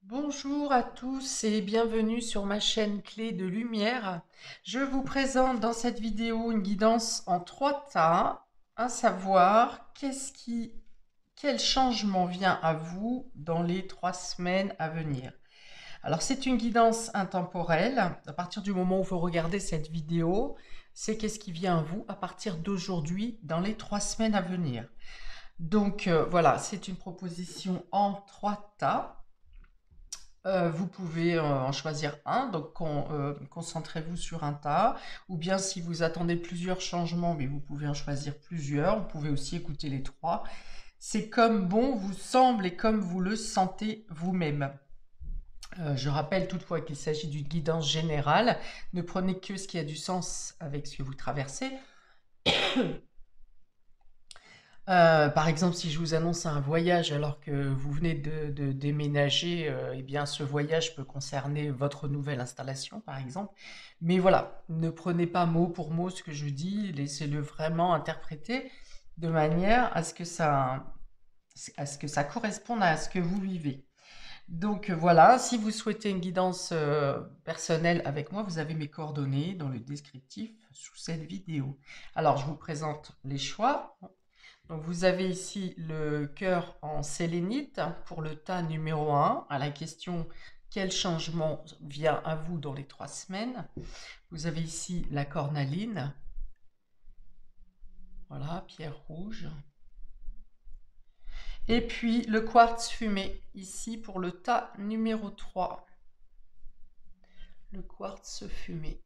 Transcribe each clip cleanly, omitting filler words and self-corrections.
Bonjour à tous et bienvenue sur ma chaîne Clé de Lumière. Je vous présente dans cette vidéo une guidance en 3 tas, à savoir quel changement vient à vous dans les 3 semaines à venir. Alors c'est une guidance intemporelle. À partir du moment où vous regardez cette vidéo, c'est qu'est-ce qui vient à vous à partir d'aujourd'hui dans les 3 semaines à venir. Donc voilà, c'est une proposition en 3 tas. Vous pouvez en choisir un, donc concentrez-vous sur un tas, ou bien si vous attendez plusieurs changements, mais vous pouvez en choisir plusieurs, vous pouvez aussi écouter les trois. C'est comme bon vous semble et comme vous le sentez vous-même. Je rappelle toutefois qu'il s'agit d'une guidance générale, ne prenez que ce qui a du sens avec ce que vous traversez. Par exemple, si je vous annonce un voyage alors que vous venez de déménager, eh bien, ce voyage peut concerner votre nouvelle installation, par exemple. Mais voilà, ne prenez pas mot pour mot ce que je dis, laissez-le vraiment interpréter de manière à ce que ça corresponde à ce que vous vivez. Donc voilà, si vous souhaitez une guidance personnelle avec moi, vous avez mes coordonnées dans le descriptif sous cette vidéo. Alors, je vous présente les choix. Donc vous avez ici le cœur en sélénite pour le tas numéro 1 à la question quel changement vient à vous dans les 3 semaines. Vous avez ici la cornaline, voilà, pierre rouge. Et puis le quartz fumé ici pour le tas numéro 3. Le quartz fumé.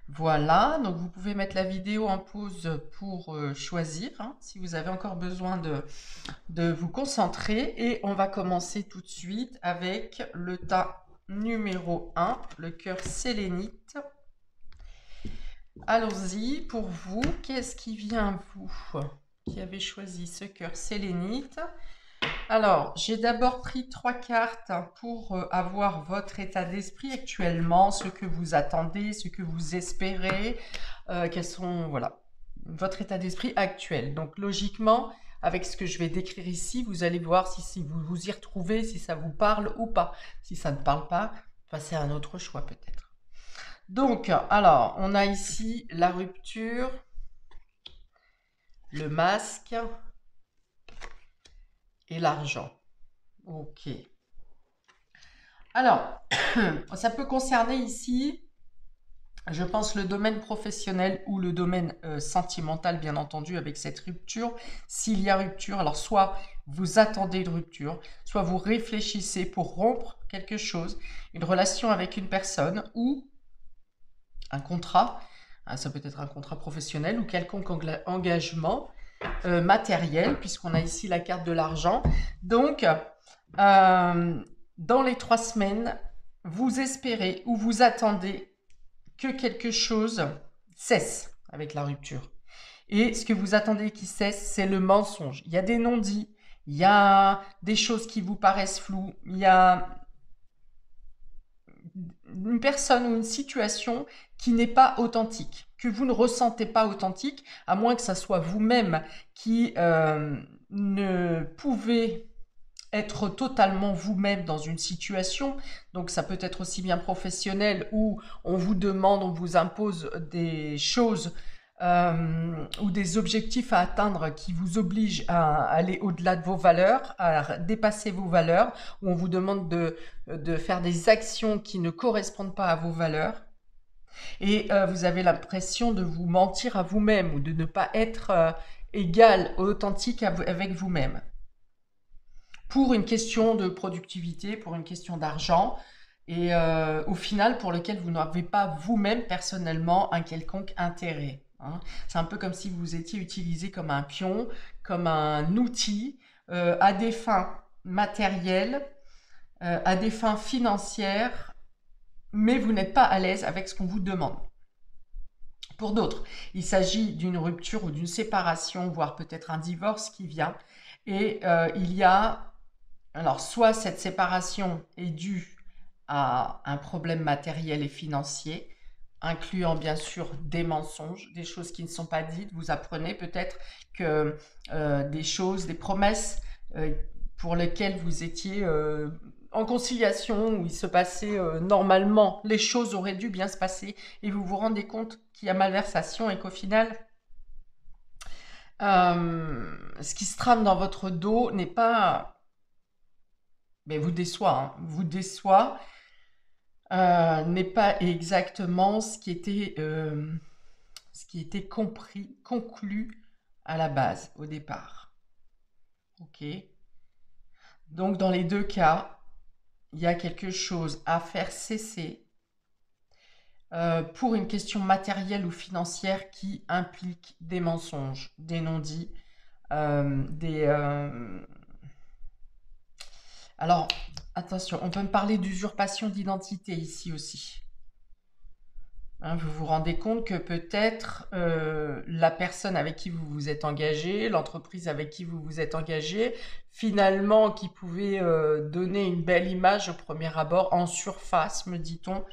Voilà, donc vous pouvez mettre la vidéo en pause pour choisir, hein, si vous avez encore besoin de vous concentrer. Et on va commencer tout de suite avec le tas numéro 1, le cœur sélénite. Allons-y, pour vous, qu'est-ce qui vient à vous qui avez choisi ce cœur sélénite? Alors, j'ai d'abord pris 3 cartes pour avoir votre état d'esprit actuellement, ce que vous attendez, ce que vous espérez, quels sont, voilà, votre état d'esprit actuel. Donc, logiquement, avec ce que je vais décrire ici, vous allez voir si vous vous y retrouvez, si ça vous parle ou pas. Si ça ne parle pas, passez à un autre choix peut-être. Donc, alors, on a ici la rupture, le masque et l'argent. Ok. Alors, ça peut concerner ici, je pense, le domaine professionnel ou le domaine sentimental, bien entendu, avec cette rupture. S'il y a rupture, alors soit vous attendez une rupture, soit vous réfléchissez pour rompre quelque chose, une relation avec une personne ou un contrat. Ça peut être un contrat professionnel ou quelconque engagement matériel, puisqu'on a ici la carte de l'argent. Donc, dans les 3 semaines, vous espérez ou vous attendez que quelque chose cesse avec la rupture. Et ce que vous attendez qui cesse, c'est le mensonge. Il y a des non-dits, il y a des choses qui vous paraissent floues, il y a une personne ou une situation qui n'est pas authentique, que vous ne ressentez pas authentique, à moins que ça soit vous-même qui ne pouvez être totalement vous-même dans une situation. Donc ça peut être aussi bien professionnel où on vous demande, on vous impose des choses ou des objectifs à atteindre qui vous obligent à aller au-delà de vos valeurs, à dépasser vos valeurs, où on vous demande de faire des actions qui ne correspondent pas à vos valeurs. Et vous avez l'impression de vous mentir à vous-même ou de ne pas être égal, authentique avec vous-même pour une question de productivité, pour une question d'argent, et au final pour lequel vous n'avez pas vous-même personnellement un quelconque intérêt. Hein. C'est un peu comme si vous étiez utilisé comme un pion, comme un outil à des fins matérielles, à des fins financières, mais vous n'êtes pas à l'aise avec ce qu'on vous demande. Pour d'autres, il s'agit d'une rupture ou d'une séparation, voire peut-être un divorce qui vient, et il y a alors, soit cette séparation est due à un problème matériel et financier, incluant bien sûr des mensonges, des choses qui ne sont pas dites. Vous apprenez peut-être que des choses, des promesses pour lesquelles vous étiez en conciliation, où il se passait normalement, les choses auraient dû bien se passer, et vous vous rendez compte qu'il y a malversation et qu'au final, ce qui se trame dans votre dos n'est pas, mais vous déçoit, hein, vous déçoit, n'est pas exactement ce qui était compris, conclu à la base, au départ. Ok. Donc dans les deux cas, il y a quelque chose à faire cesser pour une question matérielle ou financière qui implique des mensonges, des non-dits, des... Alors, attention, on peut me parler d'usurpation d'identité ici aussi. Hein, vous vous rendez compte que peut-être la personne avec qui vous vous êtes engagé, l'entreprise avec qui vous vous êtes engagé, finalement qui pouvait donner une belle image au premier abord, en surface, me dit-on,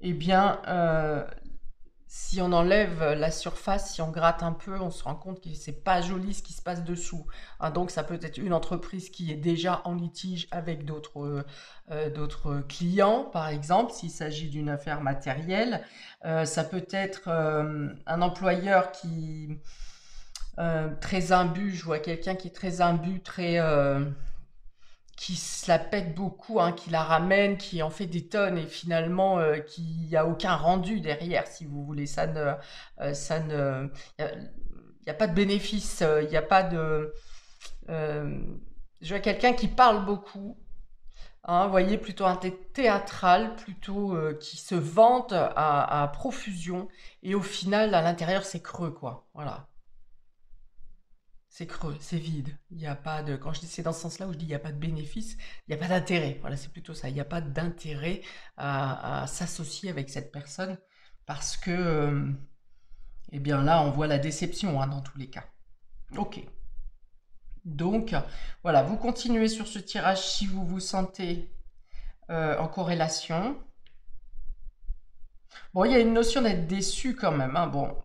eh bien, si on enlève la surface, si on gratte un peu, on se rend compte que c'est pas joli ce qui se passe dessous. Hein, donc ça peut être une entreprise qui est déjà en litige avec d'autres clients, par exemple, s'il s'agit d'une affaire matérielle. Ça peut être un employeur qui très imbu. Je vois quelqu'un qui est très imbu, qui se la pète beaucoup, hein, qui la ramène, qui en fait des tonnes et finalement qui n'y a aucun rendu derrière, si vous voulez. Il n'y a pas de bénéfice, il n'y a pas de... euh, je vois quelqu'un qui parle beaucoup, hein, vous voyez, plutôt un théâtral, plutôt qui se vante à profusion, et au final, à l'intérieur, c'est creux, quoi. Voilà. C'est creux, c'est vide. Il n'y a pas de. Quand je dis c'est dans ce sens-là où je dis il n'y a pas de bénéfice, il n'y a pas d'intérêt. Voilà, c'est plutôt ça. Il n'y a pas d'intérêt à s'associer avec cette personne parce que, eh bien là, on voit la déception, hein, dans tous les cas. Ok. Donc, voilà, vous continuez sur ce tirage si vous vous sentez en corrélation. Bon, il y a une notion d'être déçu quand même, hein. Bon,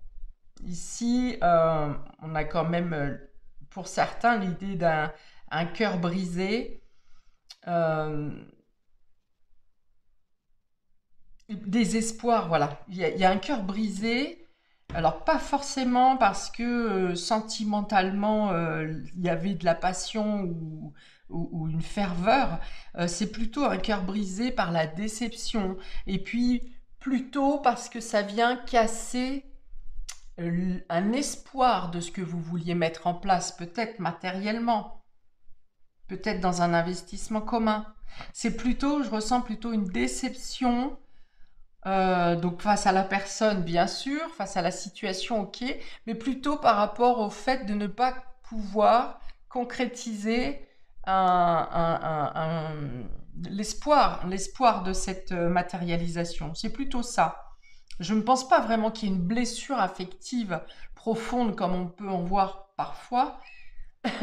ici, on a quand même, pour certains, l'idée d'un cœur brisé, euh, des espoirs, voilà. Il y a un cœur brisé, alors pas forcément parce que sentimentalement, il y avait de la passion ou une ferveur, c'est plutôt un cœur brisé par la déception, et puis plutôt parce que ça vient casser un espoir de ce que vous vouliez mettre en place, peut-être matériellement, peut-être dans un investissement commun. C'est plutôt, je ressens plutôt une déception, donc face à la personne, bien sûr, face à la situation, ok, mais plutôt par rapport au fait de ne pas pouvoir concrétiser l'espoir de cette matérialisation. C'est plutôt ça. Je ne pense pas vraiment qu'il y ait une blessure affective profonde comme on peut en voir parfois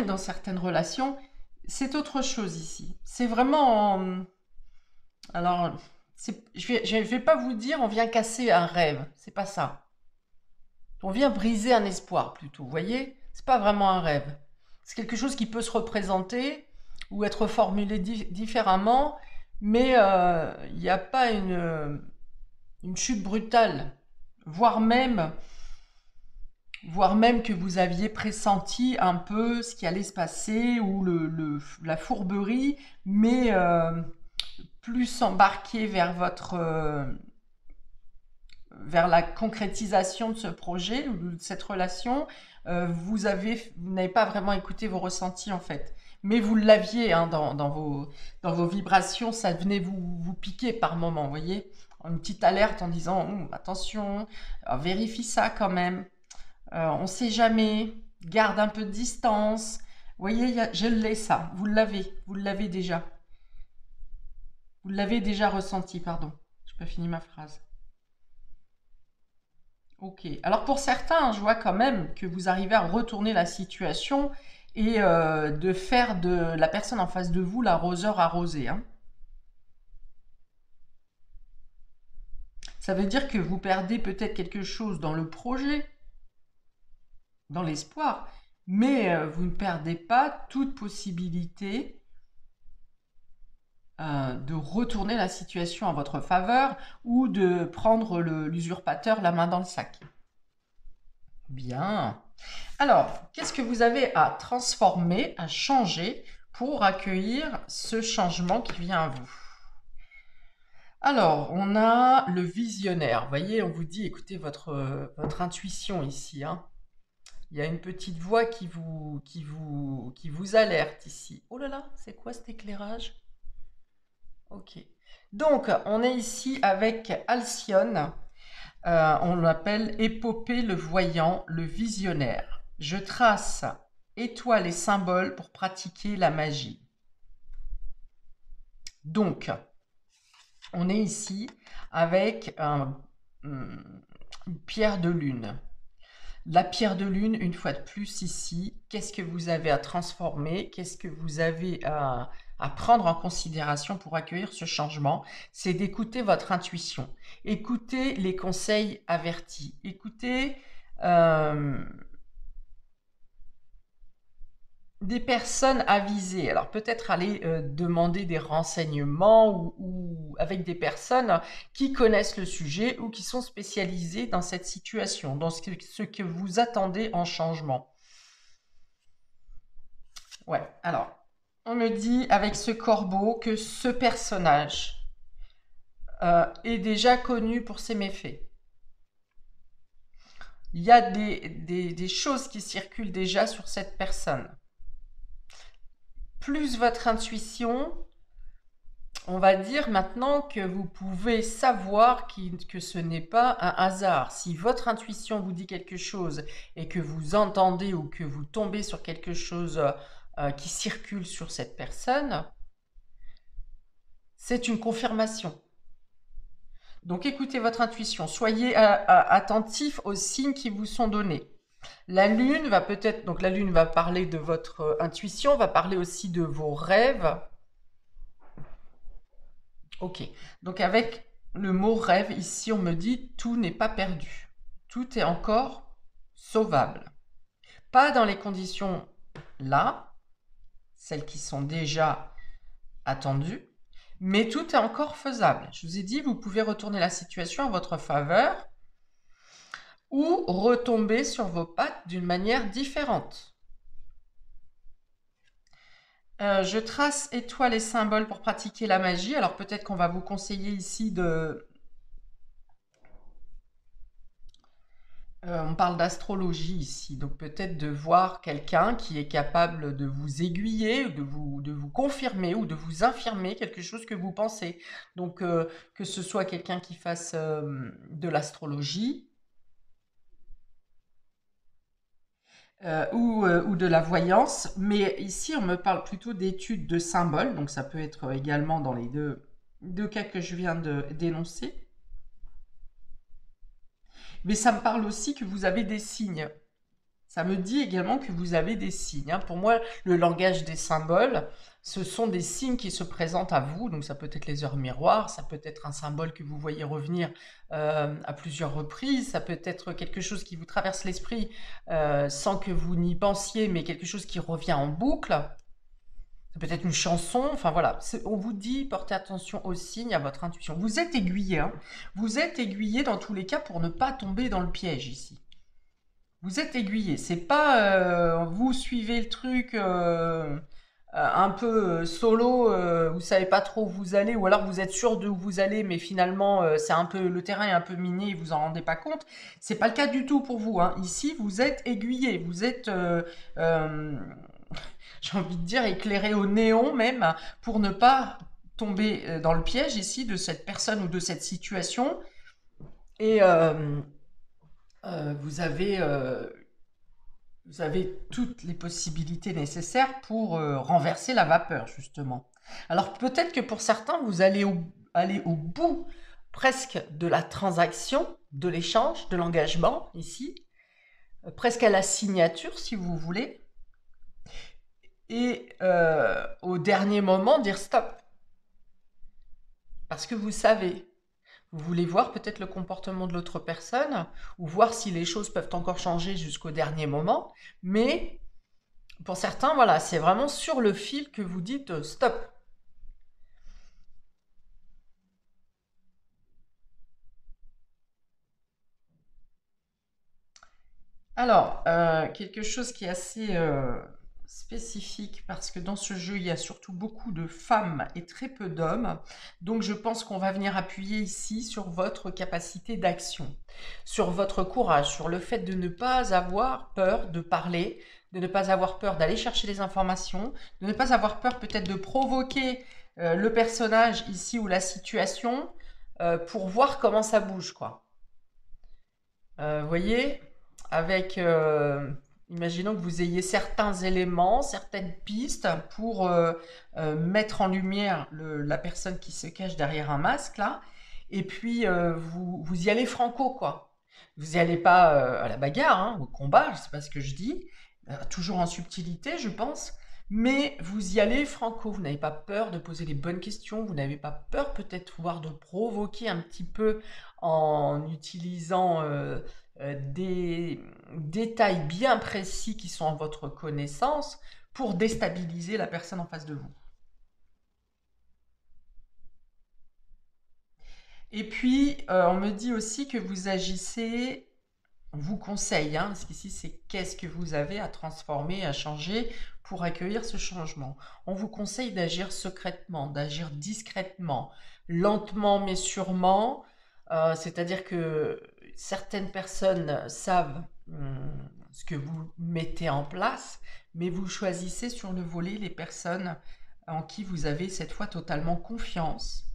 dans certaines relations. C'est autre chose ici. C'est vraiment... Alors, je vais pas vous dire on vient casser un rêve. C'est pas ça. On vient briser un espoir plutôt. Vous voyez? C'est pas vraiment un rêve. C'est quelque chose qui peut se représenter ou être formulé différemment, mais il n'y a pas une chute brutale, voire même, voire même que vous aviez pressenti un peu ce qui allait se passer ou la fourberie, mais plus embarqué vers vers la concrétisation de ce projet ou de cette relation, vous n'avez pas vraiment écouté vos ressentis en fait. Mais vous l'aviez, hein, dans vos vibrations, ça venait vous piquer par moment, vous voyez. Une petite alerte en disant attention, vérifie ça quand même. On ne sait jamais, garde un peu de distance. Vous voyez, je l'ai ça, vous l'avez déjà. Vous l'avez déjà ressenti, pardon. Je n'ai pas fini ma phrase. Ok. Alors pour certains, je vois quand même que vous arrivez à retourner la situation et de faire de la personne en face de vous l'arroseur arrosé, hein. Ça veut dire que vous perdez peut-être quelque chose dans le projet, dans l'espoir, mais vous ne perdez pas toute possibilité de retourner la situation en votre faveur ou de prendre l'usurpateur la main dans le sac. Bien. Alors, qu'est-ce que vous avez à transformer, à changer pour accueillir ce changement qui vient à vous? Alors, on a le visionnaire. Vous voyez, on vous dit, écoutez votre intuition ici, hein. Il y a une petite voix qui vous alerte ici. Oh là là, c'est quoi cet éclairage? Ok. Donc, on est ici avec Alcyone. On l'appelle Épopée le voyant, le visionnaire. Je trace étoiles et symboles pour pratiquer la magie. Donc, on est ici avec une pierre de lune. La pierre de lune, une fois de plus ici, qu'est-ce que vous avez à transformer? Qu'est-ce que vous avez à prendre en considération pour accueillir ce changement? C'est d'écouter votre intuition. Écoutez les conseils avertis. Écoutez des personnes avisées. Alors peut-être aller demander des renseignements ou avec des personnes qui connaissent le sujet ou qui sont spécialisées dans cette situation, dans ce que vous attendez en changement. Ouais, alors, on me dit avec ce corbeau que ce personnage est déjà connu pour ses méfaits. Il y a des choses qui circulent déjà sur cette personne. Plus votre intuition, on va dire maintenant que vous pouvez savoir que ce n'est pas un hasard. Si votre intuition vous dit quelque chose et que vous entendez ou que vous tombez sur quelque chose qui circule sur cette personne, c'est une confirmation. Donc écoutez votre intuition, soyez attentif aux signes qui vous sont donnés. La lune va peut-être, donc la lune va parler de votre intuition, va parler aussi de vos rêves. Ok, donc avec le mot rêve, ici on me dit tout n'est pas perdu. Tout est encore sauvable. Pas dans les conditions là, celles qui sont déjà attendues, mais tout est encore faisable. Je vous ai dit, vous pouvez retourner la situation en votre faveur ou retomber sur vos pattes d'une manière différente. Je trace étoiles et symboles pour pratiquer la magie. Alors peut-être qu'on va vous conseiller ici de... on parle d'astrologie ici, donc peut-être de voir quelqu'un qui est capable de vous aiguiller, de vous confirmer ou de vous infirmer quelque chose que vous pensez. Donc que ce soit quelqu'un qui fasse de l'astrologie, ou de la voyance, mais ici on me parle plutôt d'études de symboles, donc ça peut être également dans les deux cas que je viens d'énoncer. Mais ça me parle aussi que vous avez des signes. Ça me dit également que vous avez des signes, hein. Pour moi, le langage des symboles, ce sont des signes qui se présentent à vous. Donc ça peut être les heures miroirs, ça peut être un symbole que vous voyez revenir à plusieurs reprises, ça peut être quelque chose qui vous traverse l'esprit sans que vous n'y pensiez, mais quelque chose qui revient en boucle. Ça peut être une chanson, enfin voilà. On vous dit, portez attention aux signes, à votre intuition. Vous êtes aiguillé, hein. Vous êtes aiguillé dans tous les cas pour ne pas tomber dans le piège ici. Vous êtes aiguillé, c'est pas vous suivez le truc un peu solo, vous savez pas trop où vous allez, ou alors vous êtes sûr de où vous allez, mais finalement c'est un peu le terrain est un peu miné et vous en rendez pas compte. C'est pas le cas du tout pour vous, hein. Ici vous êtes aiguillé, vous êtes j'ai envie de dire éclairé au néon même pour ne pas tomber dans le piège ici de cette personne ou de cette situation. Et vous avez toutes les possibilités nécessaires pour renverser la vapeur, justement. Alors peut-être que pour certains, vous allez aller au bout presque de la transaction, de l'échange, de l'engagement, ici, presque à la signature, si vous voulez, et au dernier moment, dire stop. Parce que vous savez, vous voulez voir peut-être le comportement de l'autre personne ou voir si les choses peuvent encore changer jusqu'au dernier moment. Mais pour certains, voilà, c'est vraiment sur le fil que vous dites stop. Alors, quelque chose qui est assez spécifique parce que dans ce jeu, il y a surtout beaucoup de femmes et très peu d'hommes. Donc, je pense qu'on va venir appuyer ici sur votre capacité d'action, sur votre courage, sur le fait de ne pas avoir peur de parler, de ne pas avoir peur d'aller chercher les informations, de ne pas avoir peur peut-être de provoquer le personnage ici ou la situation pour voir comment ça bouge, quoi. Vous voyez, avec, imaginons que vous ayez certains éléments, certaines pistes pour mettre en lumière la personne qui se cache derrière un masque, là, et puis vous y allez franco, quoi. Vous y allez pas à la bagarre, hein, au combat, je sais pas ce que je dis, toujours en subtilité, je pense, mais vous y allez franco. Vous n'avez pas peur de poser les bonnes questions, vous n'avez pas peur peut-être voire de provoquer un petit peu en utilisant des détails bien précis qui sont en votre connaissance pour déstabiliser la personne en face de vous. Et puis, on me dit aussi que vous agissez, on vous conseille, hein, parce qu'ici c'est qu'est-ce que vous avez à transformer, à changer pour accueillir ce changement. On vous conseille d'agir secrètement, d'agir discrètement, lentement mais sûrement, c'est-à-dire que certaines personnes savent ce que vous mettez en place, mais vous choisissez sur le volet les personnes en qui vous avez cette fois totalement confiance.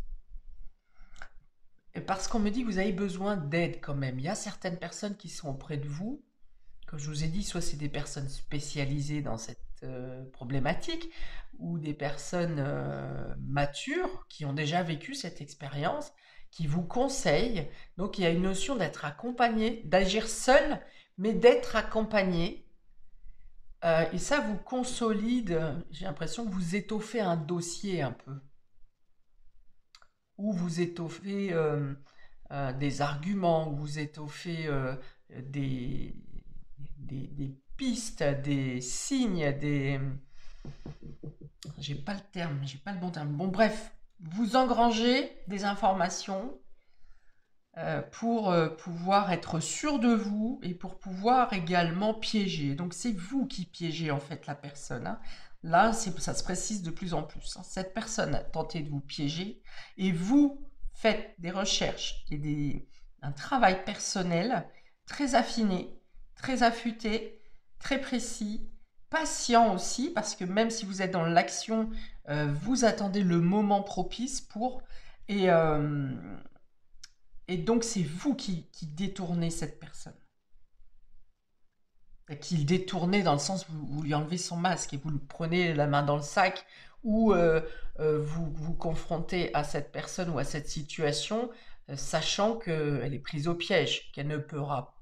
Et parce qu'on me dit que vous avez besoin d'aide quand même. Il y a certaines personnes qui sont auprès de vous. Comme je vous ai dit, soit c'est des personnes spécialisées dans cette problématique, ou des personnes matures qui ont déjà vécu cette expérience, qui vous conseillent. Donc il y a une notion d'être accompagné, d'agir seul, mais d'être accompagné. Et ça vous consolide, j'ai l'impression que vous étoffez un dossier un peu, ou vous étoffez des arguments, ou vous étoffez des, des pistes, des signes, des... J'ai pas le terme, j'ai pas le bon terme. Bon, bref, vous engrangez des informations pour pouvoir être sûr de vous et pour pouvoir également piéger. Donc c'est vous qui piégez en fait la personne, hein. Là, ça se précise de plus en plus, hein. Cette personne a tenté de vous piéger et vous faites des recherches et un travail personnel très affiné, très affûté, très précis, patient aussi, parce que même si vous êtes dans l'action, vous attendez le moment propice pour... Et, et donc, c'est vous qui détournez cette personne. Qui le détournez dans le sens où vous lui enlevez son masque et vous le prenez la main dans le sac, ou vous vous confrontez à cette personne ou à cette situation, sachant qu'elle est prise au piège, qu'elle ne pourra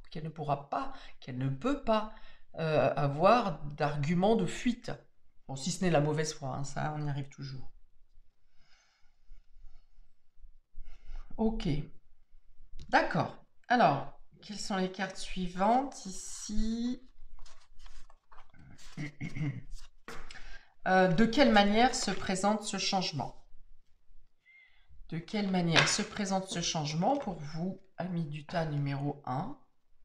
pas, qu'elle ne peut pas avoir d'argument de fuite. Bon, si ce n'est la mauvaise foi, hein, ça, on y arrive toujours. Ok. D'accord. Alors, quelles sont les cartes suivantes ici? De quelle manière se présente ce changement? De quelle manière se présente ce changement pour vous, amis du tas numéro 1?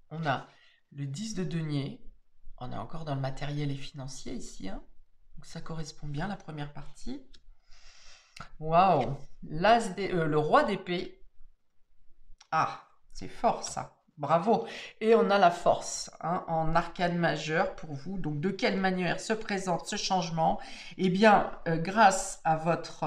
On a le 10 de denier. On est encore dans le matériel et financier ici, hein. Donc ça correspond bien à la première partie. Waouh! Le roi d'épée. Ah, c'est fort ça. Bravo. Et on a la force, hein, en arcane majeur pour vous. Donc, de quelle manière se présente ce changement? Eh bien, grâce à votre...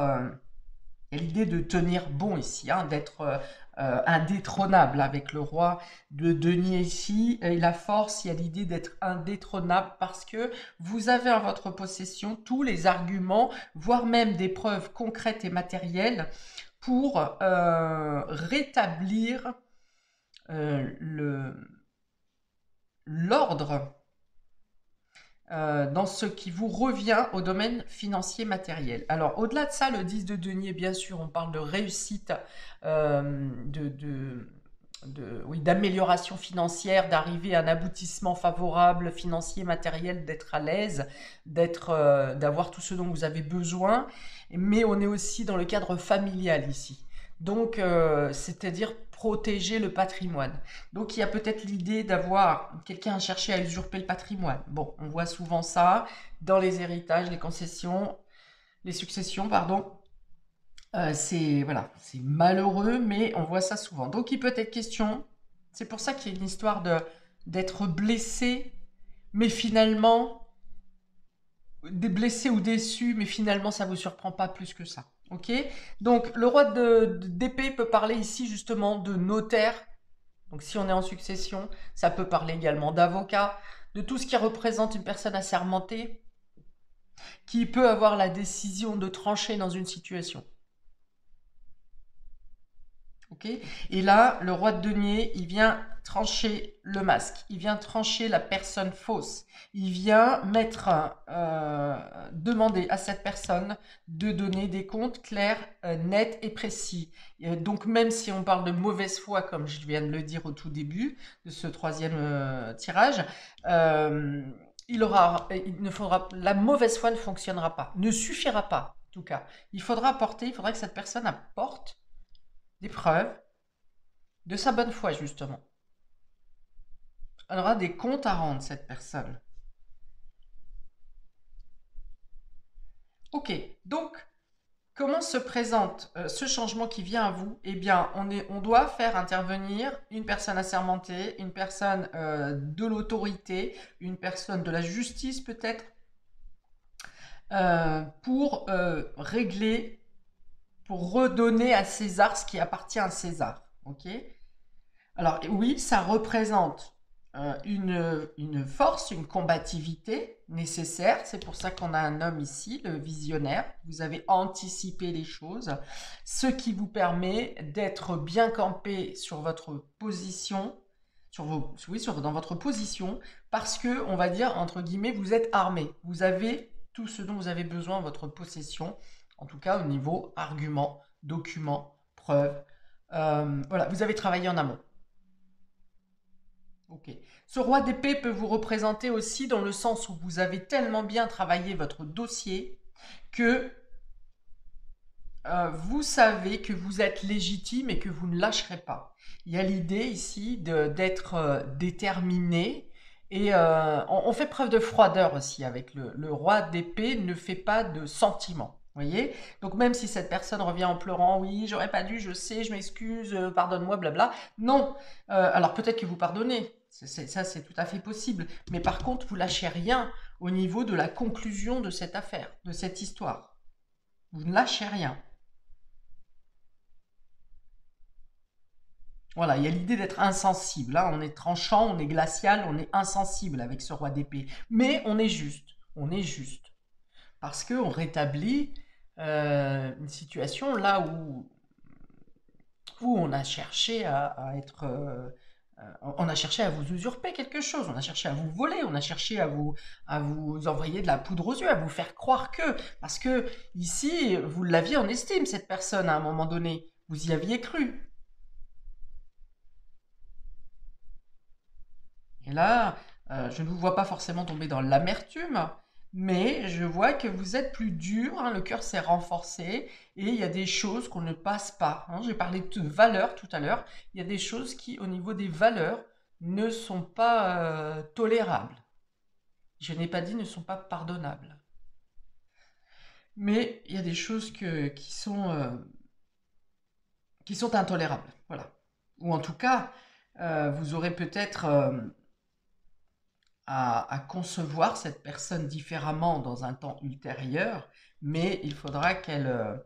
l'idée de tenir bon ici, hein, d'être indétrônable avec le roi de denier ici. Et la force, il y a l'idée d'être indétrônable parce que vous avez en votre possession tous les arguments, voire même des preuves concrètes et matérielles pour rétablir l'ordre dans ce qui vous revient au domaine financier matériel. Alors, au-delà de ça, le 10 de denier, bien sûr, on parle de réussite, oui, d'amélioration financière, d'arriver à un aboutissement favorable financier, matériel, d'être à l'aise, d'avoir tout ce dont vous avez besoin. Mais on est aussi dans le cadre familial ici. Donc, c'est-à-dire protéger le patrimoine. Donc, il y a peut-être l'idée d'avoir quelqu'un à chercher à usurper le patrimoine. Bon, on voit souvent ça dans les héritages, les successions, pardon. C'est voilà, c'est malheureux, mais on voit ça souvent. Donc, il peut être question. C'est pour ça qu'il y a une histoire d'être blessé, mais finalement des blessés ou déçus, mais finalement ça vous surprend pas plus que ça. Ok? Donc le roi d'épée peut parler ici justement de notaire. Donc si on est en succession, ça peut parler également d'avocat, de tout ce qui représente une personne assermentée qui peut avoir la décision de trancher dans une situation. Okay. Et là, le roi de denier, il vient trancher le masque, il vient trancher la personne fausse, il vient demander à cette personne de donner des comptes clairs, nets et précis. Donc même si on parle de mauvaise foi, comme je viens de le dire au tout début de ce troisième tirage, la mauvaise foi ne fonctionnera pas, ne suffira pas en tout cas. Il faudra que cette personne apporte des preuves de sa bonne foi, justement. Elle aura des comptes à rendre, cette personne. Ok, donc, comment se présente ce changement qui vient à vous? Eh bien, on doit faire intervenir une personne assermentée, une personne de l'autorité, une personne de la justice peut-être, pour régler, pour redonner à César ce qui appartient à César. Ok? Alors oui, ça représente une force, une combativité nécessaire. C'est pour ça qu'on a un homme ici, le visionnaire. Vous avez anticipé les choses, ce qui vous permet d'être bien campé sur votre position, dans votre position, parce que, on va dire, entre guillemets, vous êtes armé. Vous avez tout ce dont vous avez besoin en votre possession, en tout cas au niveau arguments, documents, preuves. Voilà, vous avez travaillé en amont. Ok. Ce roi d'épée peut vous représenter aussi dans le sens où vous avez tellement bien travaillé votre dossier que vous savez que vous êtes légitime et que vous ne lâcherez pas. Il y a l'idée ici d'être déterminé et on fait preuve de froideur aussi avec le roi d'épée, ne fait pas de sentiments. Voyez? Donc même si cette personne revient en pleurant, oui, j'aurais pas dû, je sais, je m'excuse, pardonne-moi, blabla. Non. Alors peut-être que vous pardonnez, ça c'est tout à fait possible. Mais par contre, vous lâchez rien au niveau de la conclusion de cette affaire, de cette histoire. Vous ne lâchez rien. Voilà, il y a l'idée d'être insensible. Là, on est tranchant, on est glacial, on est insensible avec ce roi d'épée. Mais on est juste. On est juste. Parce qu'on rétablit une situation là où on a cherché à être. On a cherché à vous usurper quelque chose, on a cherché à vous voler, on a cherché à vous envoyer de la poudre aux yeux, à vous faire croire que. Parce que ici, vous l'aviez en estime, cette personne, à un moment donné. Vous y aviez cru. Et là, je ne vous vois pas forcément tomber dans l'amertume, mais je vois que vous êtes plus dur, hein, le cœur s'est renforcé et il y a des choses qu'on ne passe pas, hein. J'ai parlé de valeurs tout à l'heure. Il y a des choses qui, au niveau des valeurs, ne sont pas tolérables. Je n'ai pas dit ne sont pas pardonnables. Mais il y a des choses qui sont intolérables. Voilà. Ou en tout cas, vous aurez peut-être à concevoir cette personne différemment dans un temps ultérieur, mais il faudra que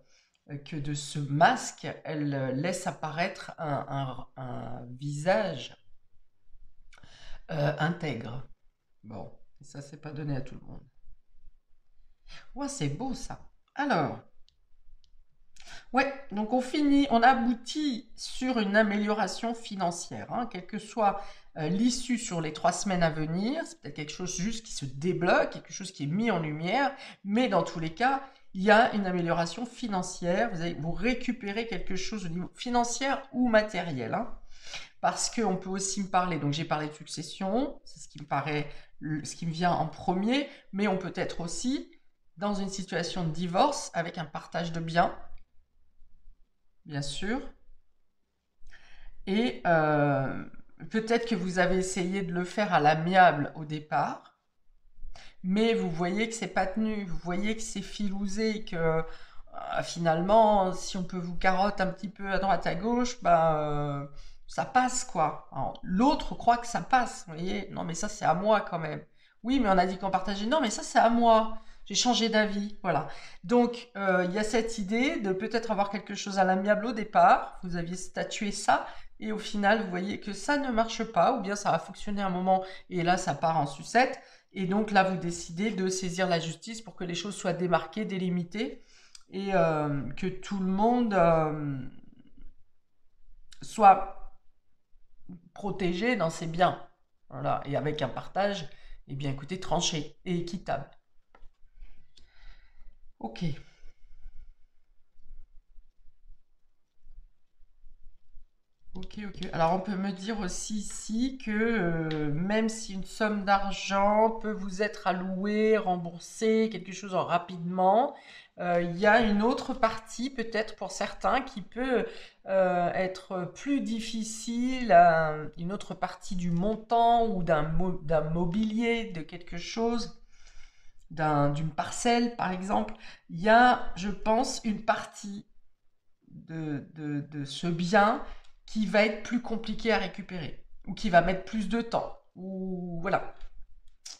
de ce masque, elle laisse apparaître un visage intègre. Bon, ça c'est pas donné à tout le monde. Ouais, c'est beau ça. Alors, ouais, donc on aboutit sur une amélioration financière, hein, quelle que soit l'issue sur les 3 semaines à venir. C'est peut-être quelque chose juste qui se débloque, quelque chose qui est mis en lumière, mais dans tous les cas, il y a une amélioration financière. Vous récupérez quelque chose au niveau financier ou matériel, hein, parce qu'on peut aussi me parler. Donc j'ai parlé de succession, c'est ce qui me paraît, ce qui me vient en premier, mais on peut être aussi dans une situation de divorce avec un partage de biens. bien sûr. Et peut-être que vous avez essayé de le faire à l'amiable au départ, mais vous voyez que c'est pas tenu, vous voyez que c'est filousé, que finalement, si on peut vous carotte un petit peu à droite à gauche, ça passe quoi. L'autre croit que ça passe, vous voyez. Non, mais ça c'est à moi quand même. Oui, mais on a dit qu'on partageait. Non, mais ça c'est à moi. J'ai changé d'avis, voilà. Donc, il y a cette idée de peut-être avoir quelque chose à l'amiable au départ. Vous aviez statué ça, et au final, vous voyez que ça ne marche pas, ou bien ça a fonctionné un moment, et là, ça part en sucette. Et donc là, vous décidez de saisir la justice pour que les choses soient démarquées, délimitées, et que tout le monde soit protégé dans ses biens. Voilà. Et avec un partage, eh bien écoutez, tranché et équitable. Ok. Ok, ok. Alors on peut me dire aussi ici que même si une somme d'argent peut vous être allouée, remboursée, quelque chose en rapidement, il y a une autre partie peut-être pour certains qui peut être plus difficile, une autre partie du montant ou d'un mobilier, de quelque chose, d'une parcelle par exemple. Il y a, je pense, une partie de ce bien qui va être plus compliqué à récupérer ou qui va mettre plus de temps. Ou voilà,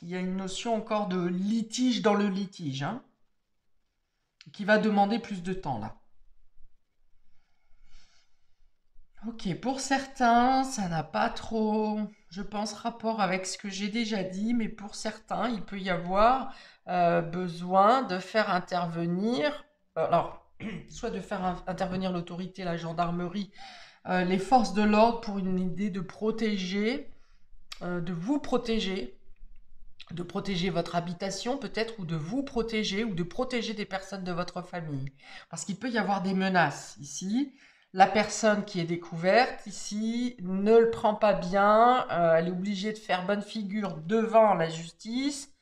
il y a une notion encore de litige dans le litige, hein, qui va demander plus de temps là. Ok, pour certains, ça n'a pas trop, je pense, rapport avec ce que j'ai déjà dit, mais pour certains, il peut y avoir besoin de faire intervenir, alors, soit de faire intervenir l'autorité, la gendarmerie, les forces de l'ordre pour une idée de protéger, de vous protéger, de protéger votre habitation peut-être, ou de vous protéger, ou de protéger des personnes de votre famille. Parce qu'il peut y avoir des menaces ici. La personne qui est découverte ici ne le prend pas bien, elle est obligée de faire bonne figure devant la justice,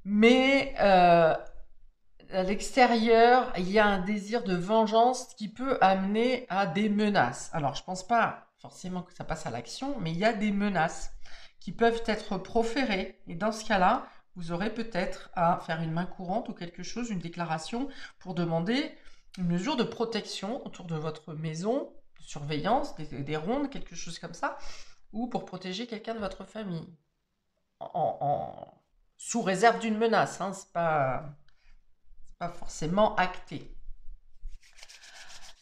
mais à l'extérieur, il y a un désir de vengeance qui peut amener à des menaces. Alors, je ne pense pas forcément que ça passe à l'action, mais il y a des menaces qui peuvent être proférées. Et dans ce cas-là, vous aurez peut-être à faire une main courante ou quelque chose, une déclaration, pour demander une mesure de protection autour de votre maison, de surveillance, des rondes, quelque chose comme ça, ou pour protéger quelqu'un de votre famille. Sous réserve d'une menace, hein, c'est pas forcément acté.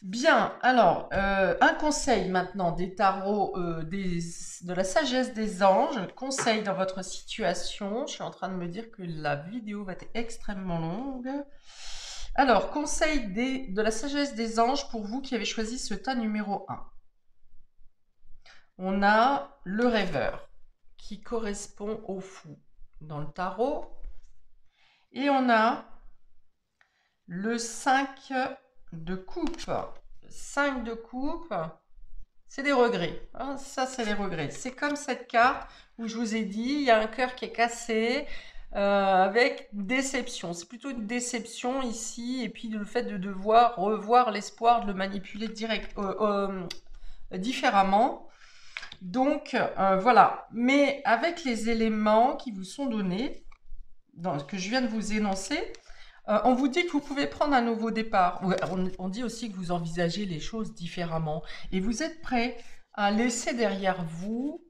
Bien, alors, un conseil maintenant des tarots, de la sagesse des anges. Conseil dans votre situation. Je suis en train de me dire que la vidéo va être extrêmement longue. Alors, conseil de la sagesse des anges pour vous qui avez choisi ce tas numéro 1. On a le rêveur qui correspond au fou dans le tarot. Et on a le 5 de coupe. 5 de coupe, c'est des regrets. Hein, ça, c'est les regrets. C'est comme cette carte où je vous ai dit, il y a un cœur qui est cassé avec déception. C'est plutôt une déception ici. Et puis le fait de devoir revoir l'espoir de le manipuler différemment. Donc, voilà. Mais avec les éléments qui vous sont donnés, que je viens de vous énoncer, on vous dit que vous pouvez prendre un nouveau départ. On dit aussi que vous envisagez les choses différemment. Et vous êtes prêt à laisser derrière vous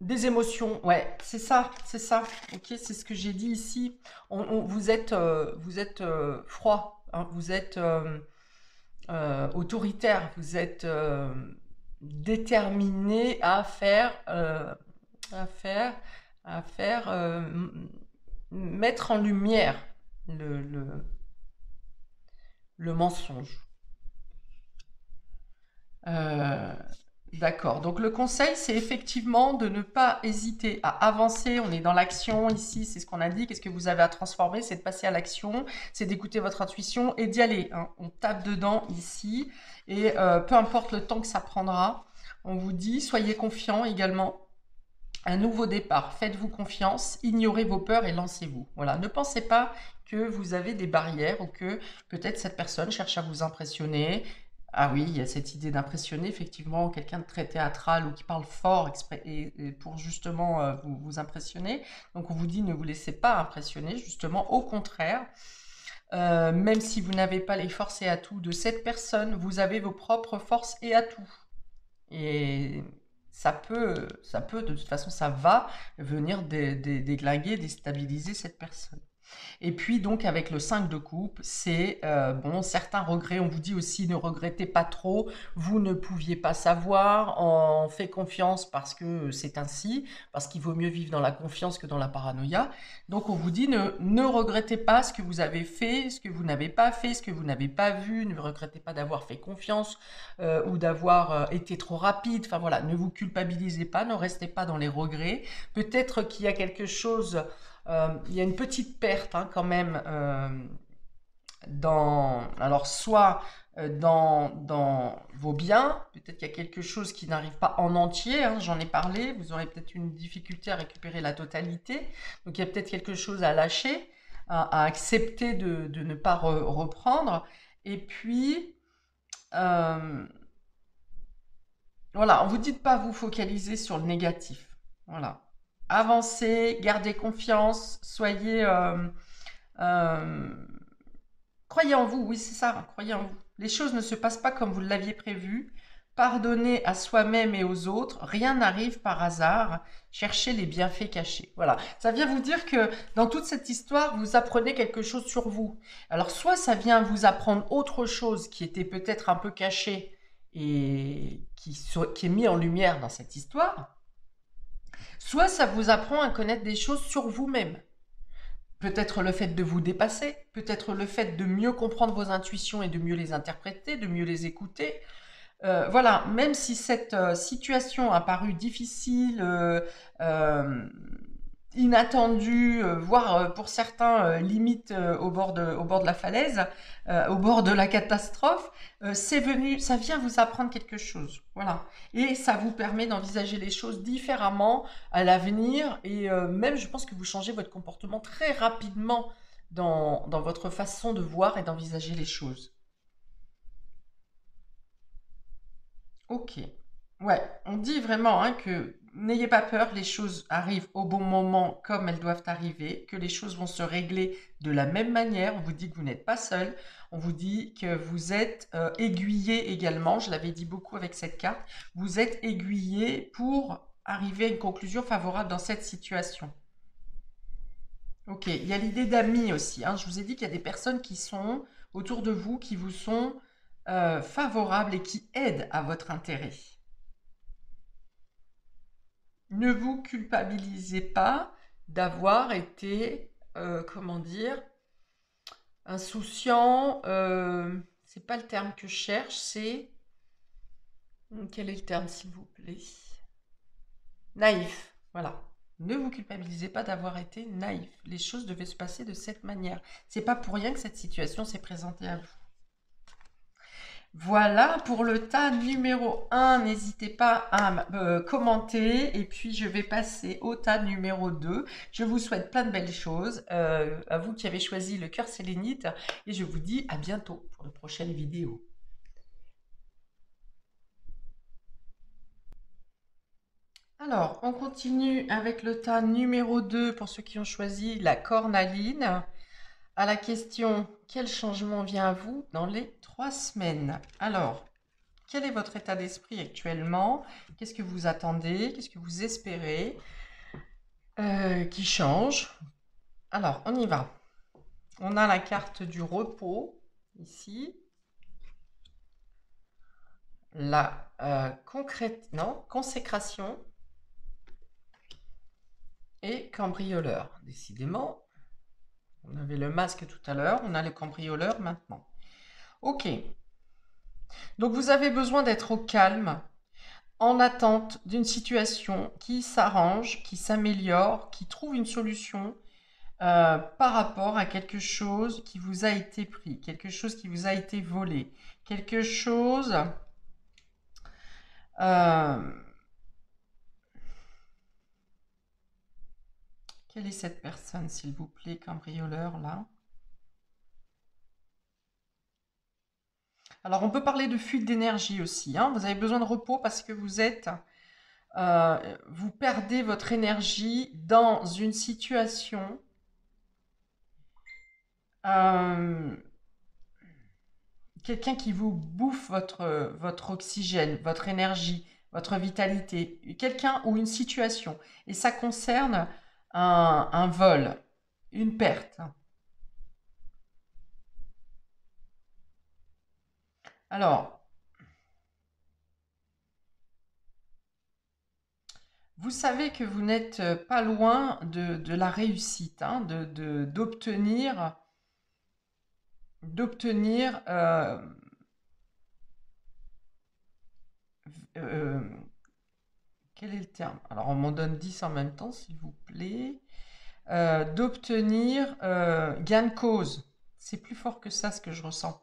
des émotions. Ouais, c'est ça, c'est ça. Ok, c'est ce que j'ai dit ici. Vous êtes froid, hein, vous êtes autoritaire, vous êtes déterminé à faire, mettre en lumière le mensonge. D'accord. Donc le conseil, c'est effectivement de ne pas hésiter à avancer. On est dans l'action ici, c'est ce qu'on a dit. Qu'est-ce que vous avez à transformer? C'est de passer à l'action, c'est d'écouter votre intuition et d'y aller, hein. On tape dedans ici et peu importe le temps que ça prendra, on vous dit, soyez confiants également. un nouveau départ. Faites-vous confiance, ignorez vos peurs et lancez-vous. Voilà, ne pensez pas que vous avez des barrières ou que peut-être cette personne cherche à vous impressionner. Ah oui, il y a cette idée d'impressionner, effectivement, quelqu'un de très théâtral ou qui parle fort et pour justement vous impressionner. Donc on vous dit ne vous laissez pas impressionner, justement, au contraire. Même si vous n'avez pas les forces et atouts de cette personne, vous avez vos propres forces et atouts. Et de toute façon, ça va venir déglinguer, déstabiliser cette personne. Et puis donc avec le 5 de coupe, c'est bon, certains regrets, on vous dit aussi ne regrettez pas trop, vous ne pouviez pas savoir, on fait confiance parce que c'est ainsi, parce qu'il vaut mieux vivre dans la confiance que dans la paranoïa. Donc on vous dit ne regrettez pas ce que vous avez fait, ce que vous n'avez pas fait, ce que vous n'avez pas vu, ne regrettez pas d'avoir fait confiance ou d'avoir été trop rapide, enfin voilà, ne vous culpabilisez pas, ne restez pas dans les regrets. Peut-être qu'il y a quelque chose il y a une petite perte hein, quand même alors soit dans vos biens, peut-être qu'il y a quelque chose qui n'arrive pas en entier, hein, j'en ai parlé, vous aurez peut-être une difficulté à récupérer la totalité, donc il y a peut-être quelque chose à lâcher, à accepter de ne pas reprendre, et puis voilà, on vous dit de pas vous focaliser sur le négatif, voilà. Avancez, gardez confiance, soyez... croyez en vous, oui c'est ça, croyez en vous. Les choses ne se passent pas comme vous l'aviez prévu. Pardonnez à soi-même et aux autres, rien n'arrive par hasard. Cherchez les bienfaits cachés. Voilà, ça vient vous dire que dans toute cette histoire, vous apprenez quelque chose sur vous. Alors soit ça vient vous apprendre autre chose qui était peut-être un peu caché et qui est mis en lumière dans cette histoire, soit ça vous apprend à connaître des choses sur vous-même. Peut-être le fait de vous dépasser, peut-être le fait de mieux comprendre vos intuitions et de mieux les interpréter, de mieux les écouter. Voilà, même si cette situation a paru difficile, inattendue, voire pour certains limite au bord de la falaise, au bord de la catastrophe, ça vient vous apprendre quelque chose. Voilà. Et ça vous permet d'envisager les choses différemment à l'avenir et même je pense que vous changez votre comportement très rapidement dans votre façon de voir et d'envisager les choses. Ok. Ouais, on dit vraiment hein, que n'ayez pas peur, les choses arrivent au bon moment comme elles doivent arriver, que les choses vont se régler de la même manière. On vous dit que vous n'êtes pas seul, on vous dit que vous êtes aiguillé également, je l'avais dit beaucoup avec cette carte, vous êtes aiguillé pour arriver à une conclusion favorable dans cette situation. Ok, il y a l'idée d'amis aussi, hein. Je vous ai dit qu'il y a des personnes qui sont autour de vous, qui vous sont favorables et qui aident à votre intérêt. Ne vous culpabilisez pas d'avoir été, comment dire, insouciant. C'est pas le terme que je cherche, c'est... Quel est le terme, s'il vous plaît? Naïf, voilà. Ne vous culpabilisez pas d'avoir été naïf. Les choses devaient se passer de cette manière. C'est pas pour rien que cette situation s'est présentée à vous. Voilà pour le tas numéro 1. N'hésitez pas à commenter. Et puis, je vais passer au tas numéro 2. Je vous souhaite plein de belles choses. À vous qui avez choisi le cœur sélénite. Et je vous dis à bientôt pour de prochaines vidéos. Alors, on continue avec le tas numéro 2 pour ceux qui ont choisi la cornaline. À la question, quel changement vient à vous dans les 3 semaines? Alors, quel est votre état d'esprit actuellement? Qu'est-ce que vous attendez? Qu'est-ce que vous espérez qui change? Alors, on y va. On a la carte du repos, ici. La consécration. Et cambrioleur. Décidément, on avait le masque tout à l'heure, on a le cambrioleur maintenant. Ok. Donc, vous avez besoin d'être au calme, en attente d'une situation qui s'arrange, qui s'améliore, qui trouve une solution par rapport à quelque chose qui vous a été pris, quelque chose qui vous a été volé, quelque chose euh, Quelle est cette personne, s'il vous plaît, cambrioleur, là? Alors, on peut parler de fuite d'énergie aussi, hein. Vous avez besoin de repos parce que vous perdez votre énergie dans une situation euh, quelqu'un qui vous bouffe votre oxygène, votre énergie, votre vitalité, quelqu'un ou une situation. Et ça concerne un vol, une perte. Alors, vous savez que vous n'êtes pas loin de la réussite, hein, d'obtenir euh, quel est le terme? Alors, on m'en donne 10 en même temps, s'il vous plaît. D'obtenir gain de cause. C'est plus fort que ça, ce que je ressens.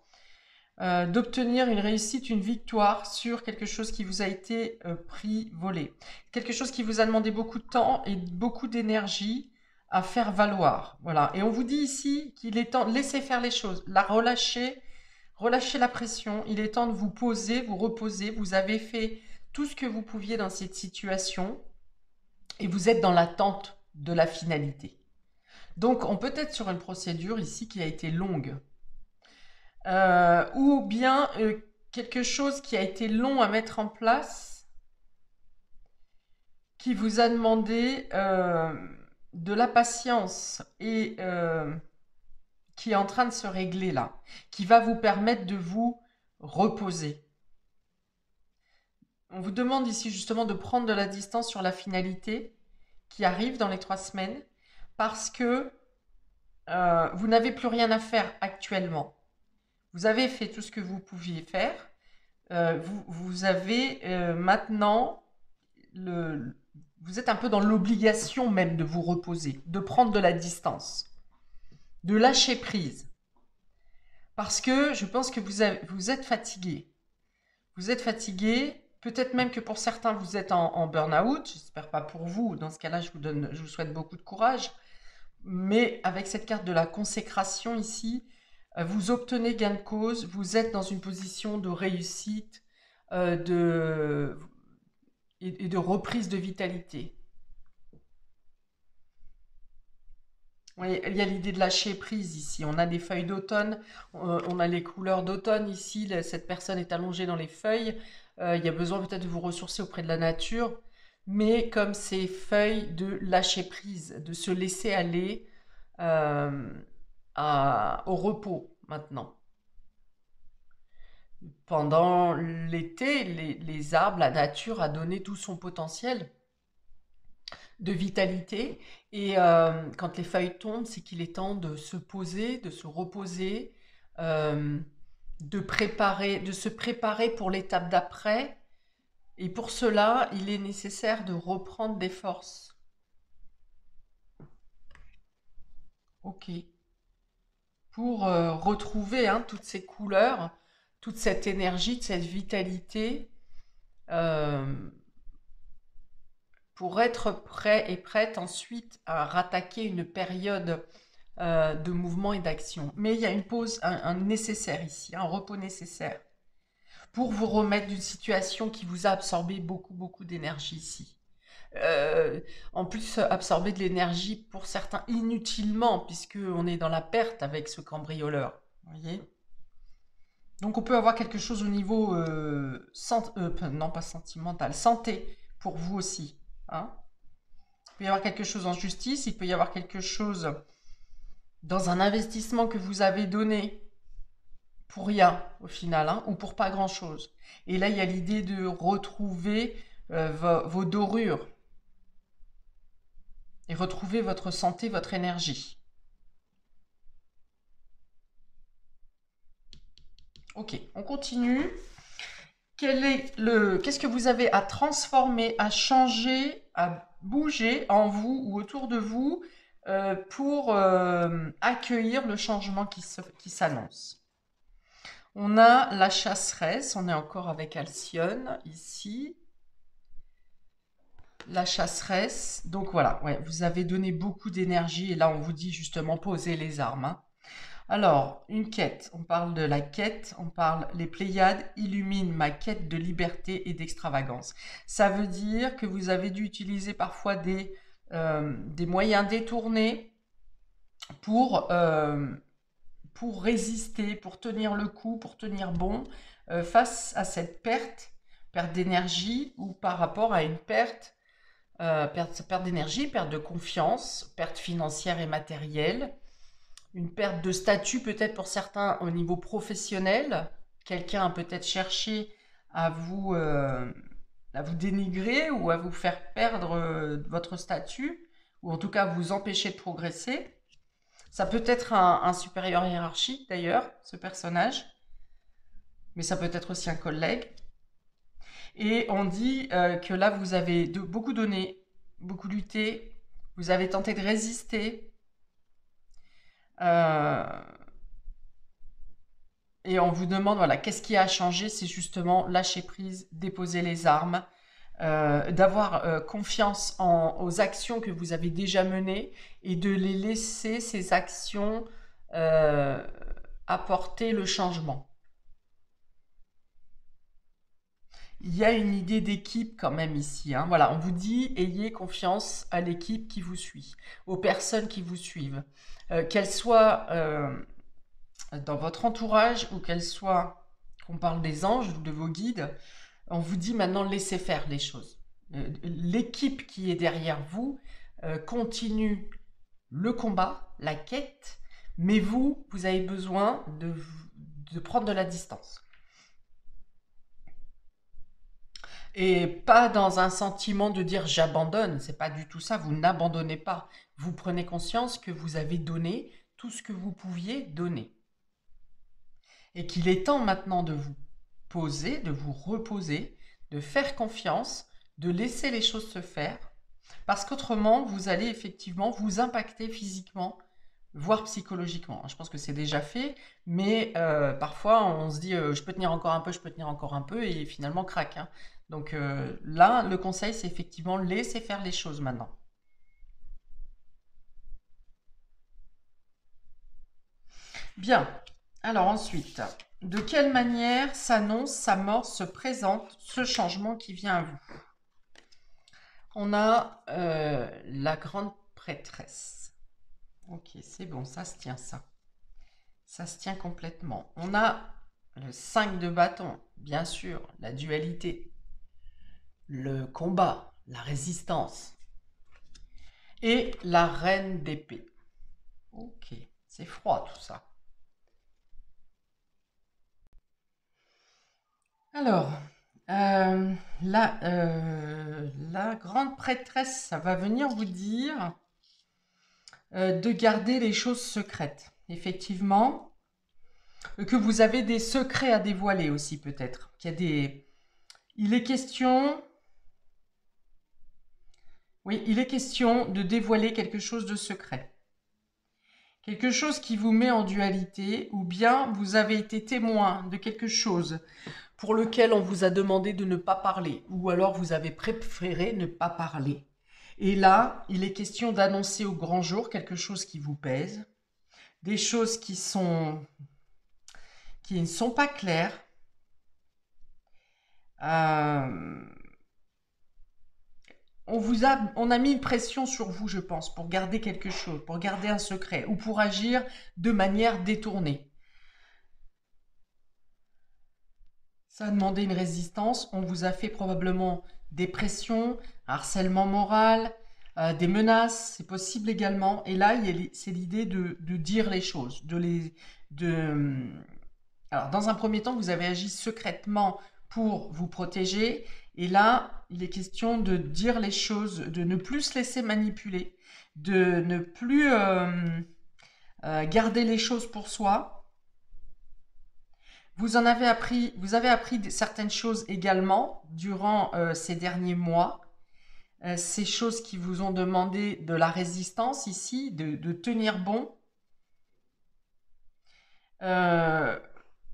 D'obtenir une réussite, une victoire sur quelque chose qui vous a été pris, volé. Quelque chose qui vous a demandé beaucoup de temps et beaucoup d'énergie à faire valoir. Voilà. Et on vous dit ici qu'il est temps de laisser faire les choses, la relâcher, relâcher la pression. Il est temps de vous poser, vous reposer. Vous avez fait tout ce que vous pouviez dans cette situation et vous êtes dans l'attente de la finalité. Donc, on peut être sur une procédure ici qui a été longue. Ou bien quelque chose qui a été long à mettre en place, qui vous a demandé de la patience et qui est en train de se régler là, qui va vous permettre de vous reposer. On vous demande ici justement de prendre de la distance sur la finalité qui arrive dans les 3 semaines parce que vous n'avez plus rien à faire actuellement. Vous avez fait tout ce que vous pouviez faire. Vous avez maintenant, vous êtes un peu dans l'obligation même de vous reposer, de prendre de la distance, de lâcher prise. Parce que je pense que vous êtes fatigué. Vous êtes fatigué, peut-être même que pour certains, vous êtes en burn-out. J'espère pas pour vous. Dans ce cas-là, je vous souhaite beaucoup de courage. Mais avec cette carte de la consécration ici, vous obtenez gain de cause, vous êtes dans une position de réussite et de reprise de vitalité. Oui, il y a l'idée de lâcher prise ici. On a des feuilles d'automne, on a les couleurs d'automne ici. Cette personne est allongée dans les feuilles. Il y a besoin peut-être de vous ressourcer auprès de la nature, mais comme ces feuilles de lâcher prise, de se laisser aller euh, au repos maintenant. Pendant l'été, les arbres, la nature a donné tout son potentiel de vitalité. Et quand les feuilles tombent, c'est qu'il est temps de se poser, de se reposer, euh, de se préparer pour l'étape d'après. Et pour cela, il est nécessaire de reprendre des forces. Ok. Pour retrouver hein, toutes ces couleurs, toute cette énergie, cette vitalité, euh, pour être prêt et prête ensuite à rattaquer une période de mouvement et d'action. Mais il y a une pause, un nécessaire ici, un repos nécessaire pour vous remettre d'une situation qui vous a absorbé beaucoup, beaucoup d'énergie ici. En plus, absorber de l'énergie pour certains inutilement, puisqu'on est dans la perte avec ce cambrioleur. Vous voyez? Donc on peut avoir quelque chose au niveau, non pas sentimental, santé pour vous aussi. Hein. Il peut y avoir quelque chose en justice, il peut y avoir quelque chose dans un investissement que vous avez donné pour rien au final, hein, ou pour pas grand-chose. Et là, il y a l'idée de retrouver vos dorures et retrouver votre santé, votre énergie. Ok, on continue. Qu'est-ce que vous avez à transformer, à changer, à bouger en vous ou autour de vous pour accueillir le changement qui s'annonce? On a la chasseresse, on est encore avec Alcyone ici. La chasseresse. Donc voilà, ouais, vous avez donné beaucoup d'énergie et là on vous dit justement posez les armes, hein. Alors, une quête. On parle de la quête, on parle les Pléiades illuminent ma quête de liberté et d'extravagance. Ça veut dire que vous avez dû utiliser parfois des moyens détournés pour, pour résister, pour tenir le coup, pour tenir bon face à cette perte d'énergie ou par rapport à une perte d'énergie, perte de confiance, perte financière et matérielle, une perte de statut peut-être pour certains au niveau professionnel. Quelqu'un a peut-être cherché à vous, euh, à vous dénigrer ou à vous faire perdre votre statut, ou en tout cas vous empêcher de progresser. Ça peut être un supérieur hiérarchique d'ailleurs, ce personnage, mais ça peut être aussi un collègue. Et on dit que là, vous avez beaucoup donné, beaucoup lutté, vous avez tenté de résister. euh, et on vous demande, voilà, qu'est-ce qui a changé? C'est justement lâcher prise, déposer les armes, d'avoir confiance aux actions que vous avez déjà menées et de les laisser, ces actions, euh, apporter le changement. Il y a une idée d'équipe quand même ici, hein. Voilà, on vous dit, ayez confiance à l'équipe qui vous suit, aux personnes qui vous suivent, qu'elles soient dans votre entourage ou qu'elles soient, qu'on parle des anges ou de vos guides, on vous dit maintenant laissez faire les choses. L'équipe qui est derrière vous continue le combat, la quête, mais vous avez besoin de prendre de la distance. Et pas dans un sentiment de dire j'abandonne, c'est pas du tout ça, vous n'abandonnez pas. Vous prenez conscience que vous avez donné tout ce que vous pouviez donner. Et qu'il est temps maintenant de vous poser, de vous reposer, de faire confiance, de laisser les choses se faire, parce qu'autrement, vous allez effectivement vous impacter physiquement, voire psychologiquement. Je pense que c'est déjà fait, mais parfois on se dit je peux tenir encore un peu, je peux tenir encore un peu, et finalement craque, hein. Donc là, le conseil, c'est effectivement laisser faire les choses maintenant. Bien. Alors ensuite, de quelle manière s'annonce, s'amorce, se présente ce changement qui vient à vous? On a la grande prêtresse. Ok, c'est bon, ça se tient ça. Ça se tient complètement. On a le 5 de bâton, bien sûr, la dualité, le combat, la résistance. Et la reine d'épée. Ok, c'est froid tout ça. Alors, la grande prêtresse, ça va venir vous dire de garder les choses secrètes. Effectivement, que vous avez des secrets à dévoiler aussi peut-être. Il est question, oui, il est question de dévoiler quelque chose de secret. Quelque chose qui vous met en dualité, ou bien vous avez été témoin de quelque chose pour lequel on vous a demandé de ne pas parler, ou alors vous avez préféré ne pas parler. Et là, il est question d'annoncer au grand jour quelque chose qui vous pèse, des choses qui ne sont pas claires. On a mis une pression sur vous, je pense, pour garder quelque chose, pour garder un secret, ou pour agir de manière détournée. Ça a demandé une résistance. On vous a fait probablement des pressions, un harcèlement moral, des menaces, c'est possible également. Et là, c'est l'idée de dire les choses. Alors, dans un premier temps, vous avez agi secrètement pour vous protéger. Et là, il est question de dire les choses, de ne plus se laisser manipuler, de ne plus garder les choses pour soi. Vous avez appris certaines choses également durant ces derniers mois. Ces choses qui vous ont demandé de la résistance ici, de tenir bon.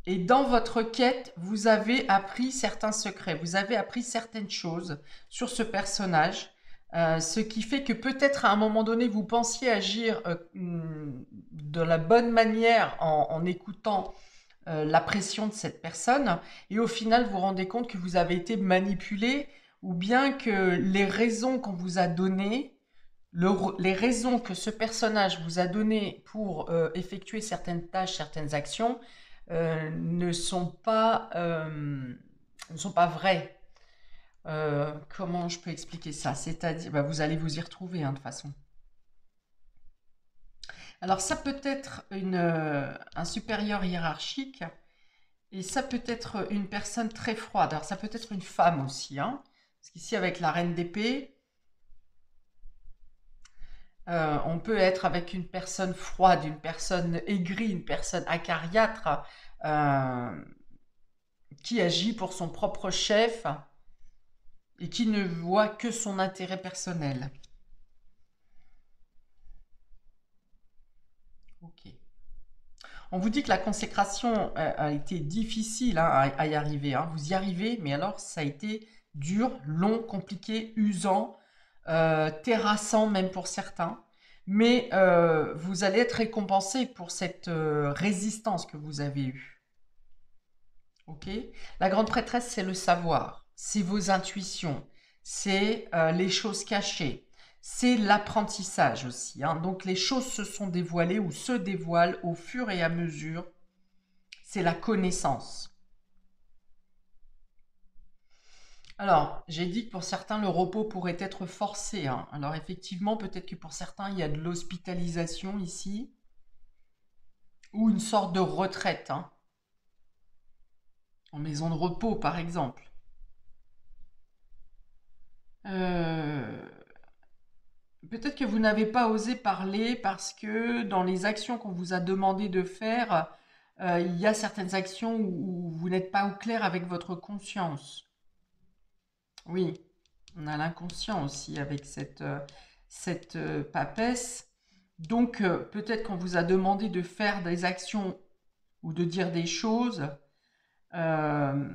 Et dans votre quête, vous avez appris certains secrets, vous avez appris certaines choses sur ce personnage. Ce qui fait que peut-être à un moment donné, vous pensiez agir de la bonne manière en écoutant la pression de cette personne, et au final, vous vous rendez compte que vous avez été manipulé, ou bien que les raisons qu'on vous a données, les raisons que ce personnage vous a données pour effectuer certaines tâches, certaines actions, ne sont pas vraies. Comment je peux expliquer ça? C'est-à-dire, bah, vous allez vous y retrouver, hein, de toute façon. Alors, ça peut être un supérieur hiérarchique, et ça peut être une personne très froide. Alors, ça peut être une femme aussi, hein, parce qu'ici, avec la reine d'épée, on peut être avec une personne froide, une personne aigrie, une personne acariâtre, euh, qui agit pour son propre chef et qui ne voit que son intérêt personnel. Ok. On vous dit que la consécration a été difficile, hein, à y arriver, hein. Vous y arrivez, mais alors ça a été dur, long, compliqué, usant, terrassant même pour certains. Mais vous allez être récompensé pour cette résistance que vous avez eue. Ok. La grande prêtresse, c'est le savoir, c'est vos intuitions, c'est les choses cachées, c'est l'apprentissage aussi, hein. Donc les choses se sont dévoilées ou se dévoilent au fur et à mesure. C'est la connaissance. Alors, j'ai dit que pour certains, le repos pourrait être forcé, hein. Alors effectivement, peut-être que pour certains, il y a de l'hospitalisation ici, ou une sorte de retraite, hein, en maison de repos par exemple. Euh, Peut-être que vous n'avez pas osé parler parce que dans les actions qu'on vous a demandé de faire, il y a certaines actions où vous n'êtes pas au clair avec votre conscience. Oui, on a l'inconscient aussi avec cette papesse. Donc, peut-être qu'on vous a demandé de faire des actions ou de dire des choses euh,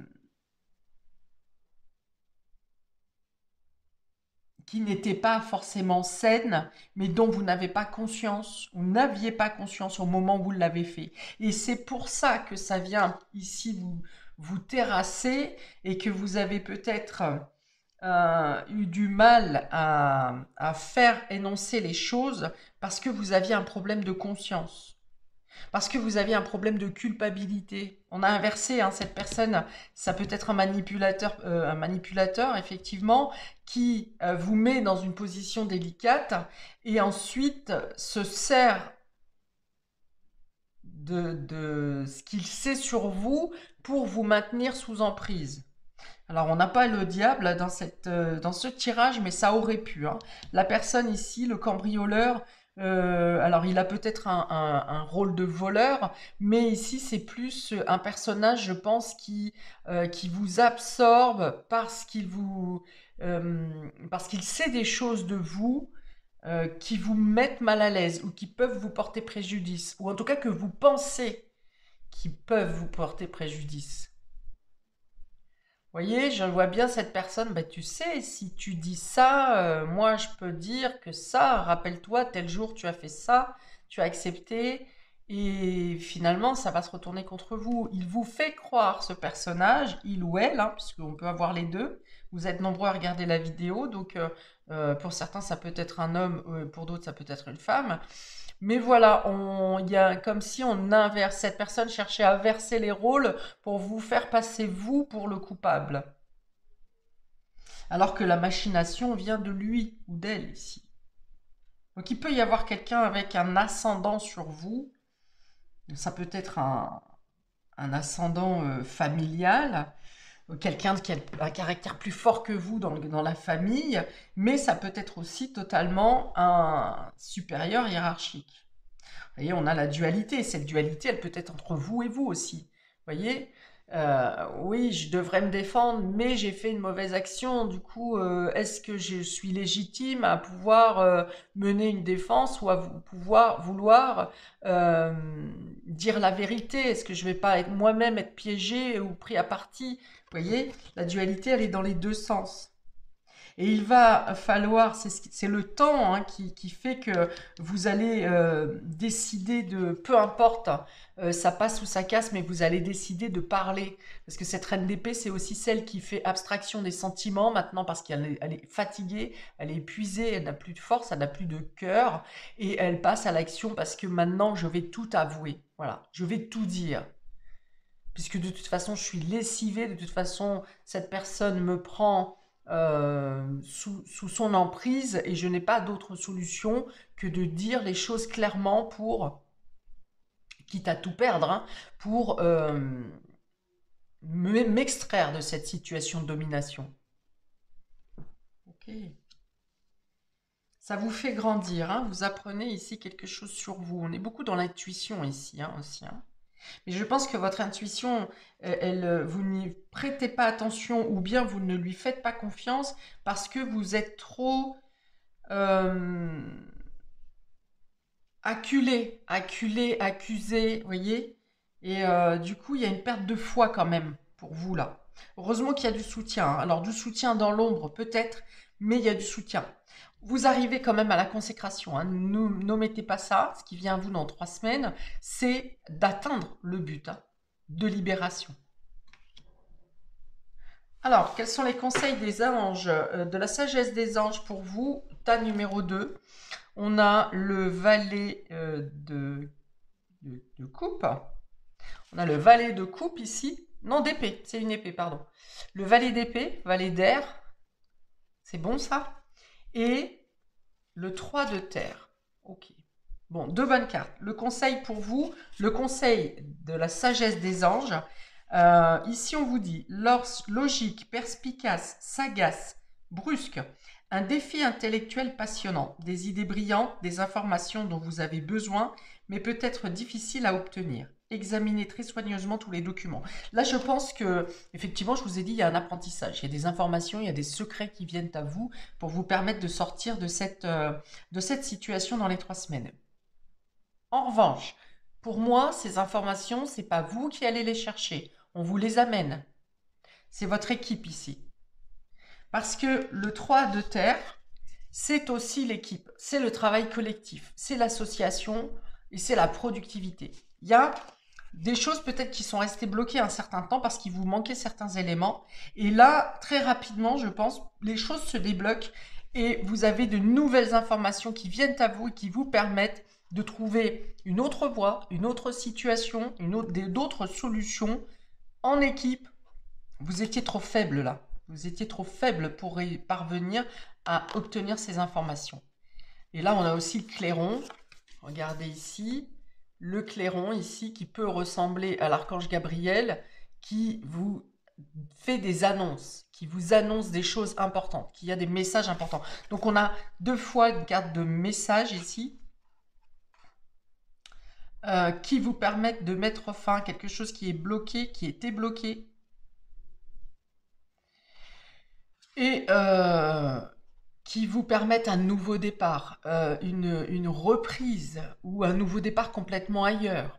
qui n'étaient pas forcément saines, mais dont vous n'avez pas conscience, ou n'aviez pas conscience au moment où vous l'avez fait. Et c'est pour ça que ça vient ici vous terrasser, et que vous avez peut-être eu du mal à faire énoncer les choses parce que vous aviez un problème de conscience. Parce que vous aviez un problème de culpabilité. On a inversé, hein, cette personne, ça peut être un manipulateur effectivement, qui vous met dans une position délicate et ensuite se sert de ce qu'il sait sur vous pour vous maintenir sous emprise. Alors, on n'a pas le diable dans ce tirage, mais ça aurait pu, hein. La personne ici, le cambrioleur, alors il a peut-être un rôle de voleur, mais ici c'est plus un personnage, je pense, qui vous absorbe parce qu'il sait des choses de vous qui vous mettent mal à l'aise ou qui peuvent vous porter préjudice, ou en tout cas que vous pensez qui peuvent vous porter préjudice. Voyez, je vois bien cette personne, bah, tu sais, si tu dis ça, moi je peux dire que ça, rappelle-toi, tel jour tu as fait ça, tu as accepté, et finalement ça va se retourner contre vous. Il vous fait croire ce personnage, il ou elle, hein, puisqu'on peut avoir les deux. Vous êtes nombreux à regarder la vidéo, donc pour certains ça peut être un homme, pour d'autres ça peut être une femme. Mais voilà, il y a comme si on inverse. Cette personne cherchait à inverser les rôles pour vous faire passer vous pour le coupable. Alors que la machination vient de lui ou d'elle ici. Donc il peut y avoir quelqu'un avec un ascendant sur vous. Ça peut être un ascendant familial, quelqu'un qui a un caractère plus fort que vous dans la famille, mais ça peut être aussi totalement un supérieur hiérarchique. Vous voyez, on a la dualité. Cette dualité, elle peut être entre vous et vous aussi. Vous voyez, oui, je devrais me défendre, mais j'ai fait une mauvaise action. Du coup, est-ce que je suis légitime à pouvoir mener une défense ou à pouvoir vouloir euh, dire la vérité? Est-ce que je vais pas être moi-même être piégé ou pris à partie? Vous voyez, la dualité, elle est dans les deux sens. Et il va falloir, c'est le temps hein, qui fait que vous allez décider de, peu importe, ça passe ou ça casse, mais vous allez décider de parler. Parce que cette reine d'épée, c'est aussi celle qui fait abstraction des sentiments maintenant parce elle est fatiguée, elle est épuisée, elle n'a plus de force, elle n'a plus de cœur. Et elle passe à l'action parce que maintenant, je vais tout avouer. Voilà, je vais tout dire. Puisque de toute façon, je suis lessivée, de toute façon, cette personne me prend sous son emprise et je n'ai pas d'autre solution que de dire les choses clairement pour, quitte à tout perdre, hein, pour m'extraire de cette situation de domination. Ok. Ça vous fait grandir, hein, vous apprenez ici quelque chose sur vous. On est beaucoup dans l'intuition ici hein, aussi. Hein. Mais je pense que votre intuition, vous n'y prêtez pas attention ou bien vous ne lui faites pas confiance parce que vous êtes trop acculé, accusé, vous voyez. Et du coup, il y a une perte de foi quand même pour vous là. Heureusement qu'il y a du soutien. Hein. Alors du soutien dans l'ombre peut-être, mais il y a du soutien. Vous arrivez quand même à la consécration. Hein. N'omettez pas ça. Ce qui vient à vous dans 3 semaines, c'est d'atteindre le but hein, de libération. Alors, quels sont les conseils des anges, de la sagesse des anges pour vous? Tas numéro 2. On a le valet de coupe. On a le valet de coupe ici. Non, d'épée. C'est une épée, pardon. Le valet d'épée, valet d'air. C'est bon ça? Et le 3 de terre. Ok. Bon, 2 bonnes cartes. Le conseil pour vous, le conseil de la sagesse des anges. Ici, on vous dit logique, perspicace, sagace, brusque. Un défi intellectuel passionnant. Des idées brillantes, des informations dont vous avez besoin, mais peut-être difficiles à obtenir. Examinez très soigneusement tous les documents. Là, je pense que, effectivement, je vous ai dit, il y a un apprentissage. Il y a des informations, il y a des secrets qui viennent à vous pour vous permettre de sortir de cette situation dans les 3 semaines. En revanche, pour moi, ces informations, c'est pas vous qui allez les chercher. On vous les amène. C'est votre équipe ici. Parce que le 3 de terre, c'est aussi l'équipe. C'est le travail collectif. C'est l'association et c'est la productivité. Il y a des choses peut-être qui sont restées bloquées un certain temps parce qu'il vous manquait certains éléments. Et là, très rapidement, je pense, les choses se débloquent et vous avez de nouvelles informations qui viennent à vous et qui vous permettent de trouver une autre voie, une autre situation, d'autres solutions en équipe. Vous étiez trop faible là. Vous étiez trop faible pour parvenir à obtenir ces informations. Et là, on a aussi le clairon. Regardez ici. Le clairon ici qui peut ressembler à l'archange Gabriel qui vous fait des annonces, qui vous annonce des choses importantes, qui a des messages importants. Donc on a 2 fois une carte de message ici qui vous permettent de mettre fin à quelque chose qui est bloqué, qui était bloqué. Et qui vous permettent un nouveau départ, une reprise ou un nouveau départ complètement ailleurs.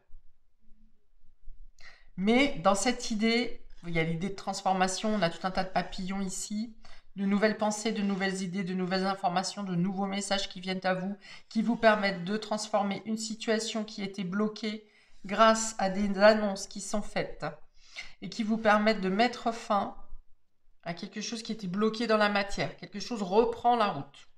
Mais dans cette idée, il y a l'idée de transformation, on a tout un tas de papillons ici, de nouvelles pensées, de nouvelles idées, de nouvelles informations, de nouveaux messages qui viennent à vous, qui vous permettent de transformer une situation qui était bloquée grâce à des annonces qui sont faites et qui vous permettent de mettre fin à quelque chose qui était bloqué dans la matière. Quelque chose reprend la route.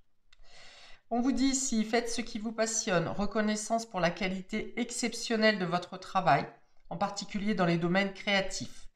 On vous dit ici, faites ce qui vous passionne, reconnaissance pour la qualité exceptionnelle de votre travail, en particulier dans les domaines créatifs.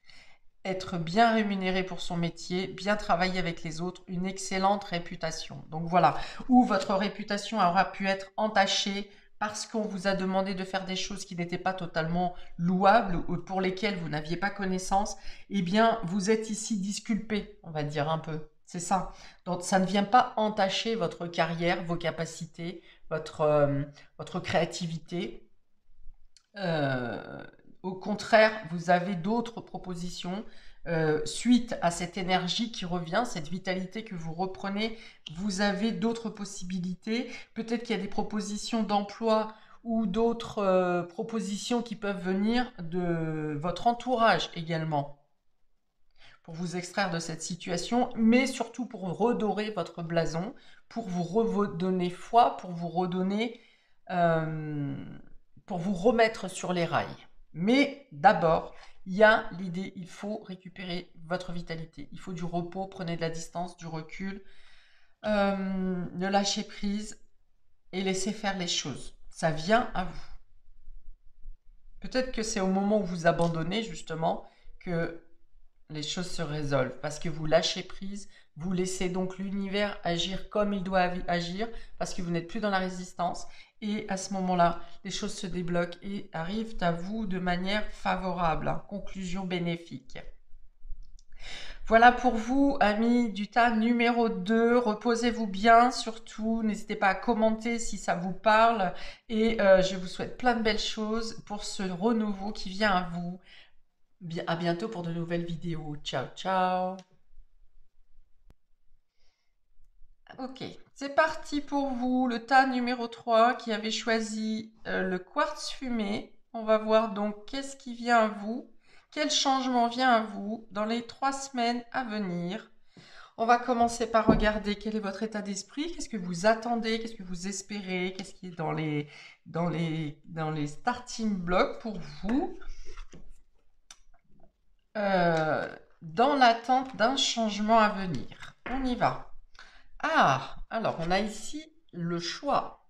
Être bien rémunéré pour son métier, bien travailler avec les autres, une excellente réputation. Donc voilà, où votre réputation aura pu être entachée parce qu'on vous a demandé de faire des choses qui n'étaient pas totalement louables ou pour lesquelles vous n'aviez pas connaissance, eh bien, vous êtes ici disculpé, on va dire un peu. C'est ça. Donc, ça ne vient pas entacher votre carrière, vos capacités, votre créativité. Au contraire, vous avez d'autres propositions suite à cette énergie qui revient, cette vitalité que vous reprenez. Vous avez d'autres possibilités. Peut-être qu'il y a des propositions d'emploi ou d'autres propositions qui peuvent venir de votre entourage également. pour vous extraire de cette situation, mais surtout pour redorer votre blason, pour vous redonner foi, pour vous remettre sur les rails. Mais d'abord, il y a l'idée, il faut récupérer votre vitalité. Il faut du repos, prenez de la distance, du recul, ne lâchez prise et laissez faire les choses. Ça vient à vous. Peut-être que c'est au moment où vous abandonnez justement que les choses se résolvent parce que vous lâchez prise, vous laissez donc l'univers agir comme il doit agir parce que vous n'êtes plus dans la résistance et à ce moment-là, les choses se débloquent et arrivent à vous de manière favorable, hein, conclusion bénéfique. Voilà pour vous, amis du tas numéro 2. Reposez-vous bien, surtout. N'hésitez pas à commenter si ça vous parle. Et je vous souhaite plein de belles choses pour ce renouveau qui vient à vous. À bientôt pour de nouvelles vidéos. Ciao, ciao. Ok, c'est parti pour vous. Le tas numéro 3 qui avait choisi le quartz fumé. On va voir donc qu'est-ce qui vient à vous. Quel changement vient à vous dans les 3 semaines à venir? On va commencer par regarder quel est votre état d'esprit, qu'est-ce que vous attendez, qu'est-ce que vous espérez, qu'est-ce qui est dans les starting blocks pour vous, dans l'attente d'un changement à venir. On y va. Ah, alors on a ici le choix.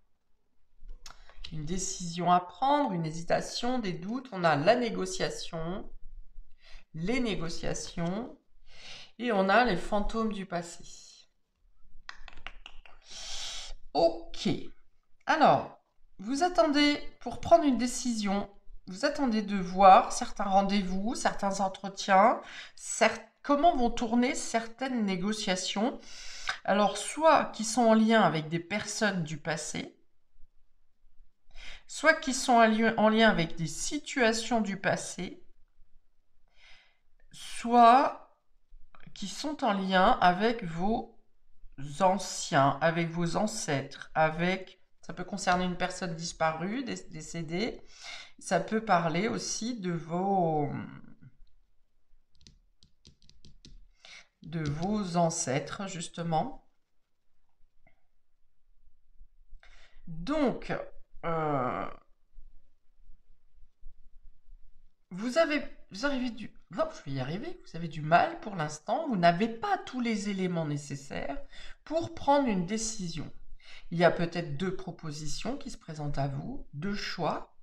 Une décision à prendre, une hésitation, des doutes. On a la négociation, les négociations, et on a les fantômes du passé. Ok. Alors, vous attendez pour prendre une décision, vous attendez de voir certains rendez-vous, certains entretiens, comment vont tourner certaines négociations. Alors, soit qui sont en lien avec des personnes du passé, soit qui sont en lien avec des situations du passé, soit qui sont en lien avec vos anciens, avec vos ancêtres, ça peut concerner une personne disparue, décédée. Ça peut parler aussi de vos ancêtres, justement. Donc, vous avez du mal pour l'instant. Vous n'avez pas tous les éléments nécessaires pour prendre une décision. Il y a peut-être 2 propositions qui se présentent à vous, 2 choix.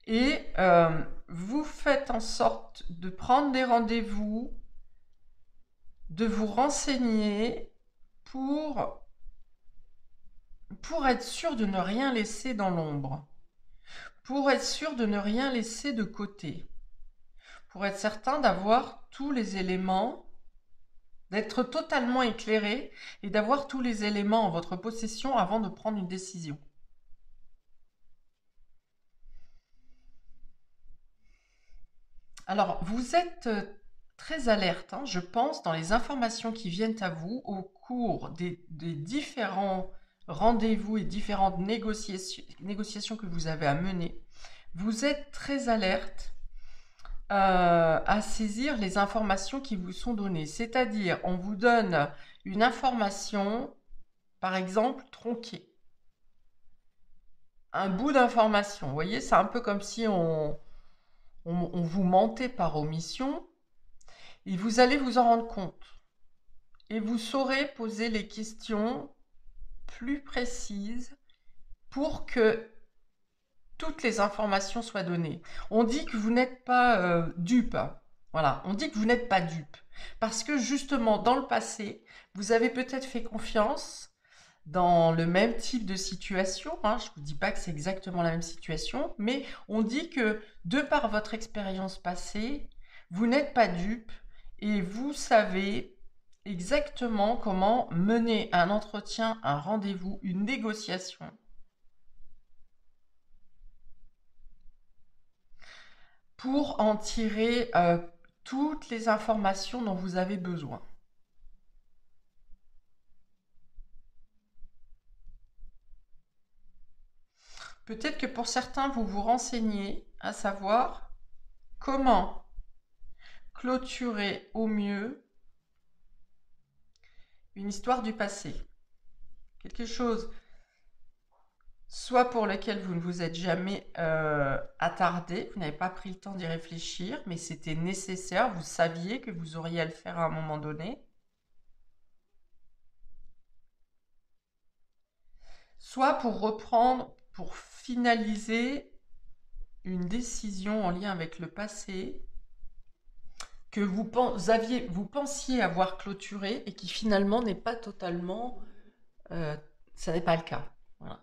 Et vous faites en sorte de prendre des rendez-vous, de vous renseigner pour être sûr de ne rien laisser dans l'ombre, pour être sûr de ne rien laisser de côté, pour être certain d'avoir tous les éléments, d'être totalement éclairé et d'avoir tous les éléments en votre possession avant de prendre une décision. Alors, vous êtes très alerte, hein, je pense, dans les informations qui viennent à vous au cours des différents rendez-vous et différentes négociations que vous avez à mener. Vous êtes très alerte à saisir les informations qui vous sont données. C'est-à-dire, on vous donne une information, par exemple, tronquée. Un bout d'information. Vous voyez, c'est un peu comme si on vous mentait par omission. Et vous allez vous en rendre compte. Et vous saurez poser les questions plus précises pour que toutes les informations soient données. On dit que vous n'êtes pas dupe. Voilà, on dit que vous n'êtes pas dupe. Parce que justement, dans le passé, vous avez peut-être fait confiance dans le même type de situation. Hein. Je ne vous dis pas que c'est exactement la même situation, mais on dit que de par votre expérience passée, vous n'êtes pas dupe et vous savez exactement comment mener un entretien, un rendez-vous, une négociation pour en tirer toutes les informations dont vous avez besoin. Peut-être que pour certains, vous vous renseignez à savoir comment clôturer au mieux une histoire du passé. Quelque chose soit pour lequel vous ne vous êtes jamais attardé, vous n'avez pas pris le temps d'y réfléchir, mais c'était nécessaire, vous saviez que vous auriez à le faire à un moment donné. Soit pour reprendre, pour finaliser une décision en lien avec le passé que vous pensiez avoir clôturé et qui finalement n'est pas totalement, ça n'est pas le cas. Voilà.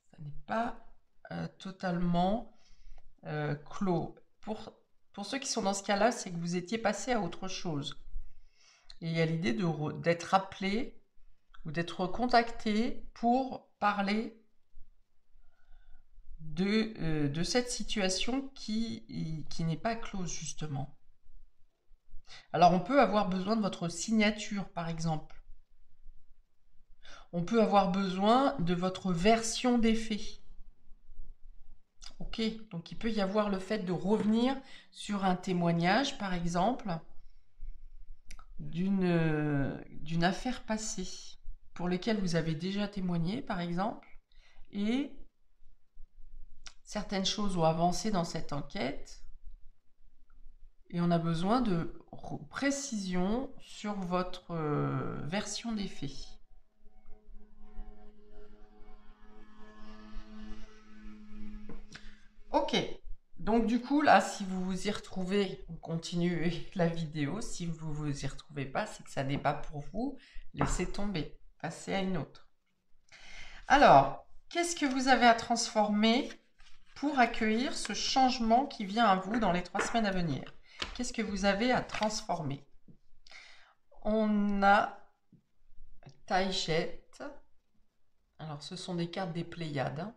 Ça n'est pas totalement clos. Pour ceux qui sont dans ce cas-là, c'est que vous étiez passé à autre chose. Et il y a l'idée d'être appelé ou d'être contacté pour parler de cette situation qui n'est pas close, justement. Alors, on peut avoir besoin de votre signature, par exemple. On peut avoir besoin de votre version des faits. Ok, donc il peut y avoir le fait de revenir sur un témoignage, par exemple, d'une affaire passée pour laquelle vous avez déjà témoigné, par exemple, et certaines choses ont avancé dans cette enquête et on a besoin de précision sur votre version des faits. Ok, donc du coup là, si vous vous y retrouvez, continuez la vidéo. Si vous vous y retrouvez pas, c'est que ça n'est pas pour vous. Laissez tomber, passez à une autre. Alors, qu'est-ce que vous avez à transformer pour accueillir ce changement qui vient à vous dans les 3 semaines à venir? Qu'est-ce que vous avez à transformer? On a Taïchet. Alors, ce sont des cartes des Pléiades. Hein.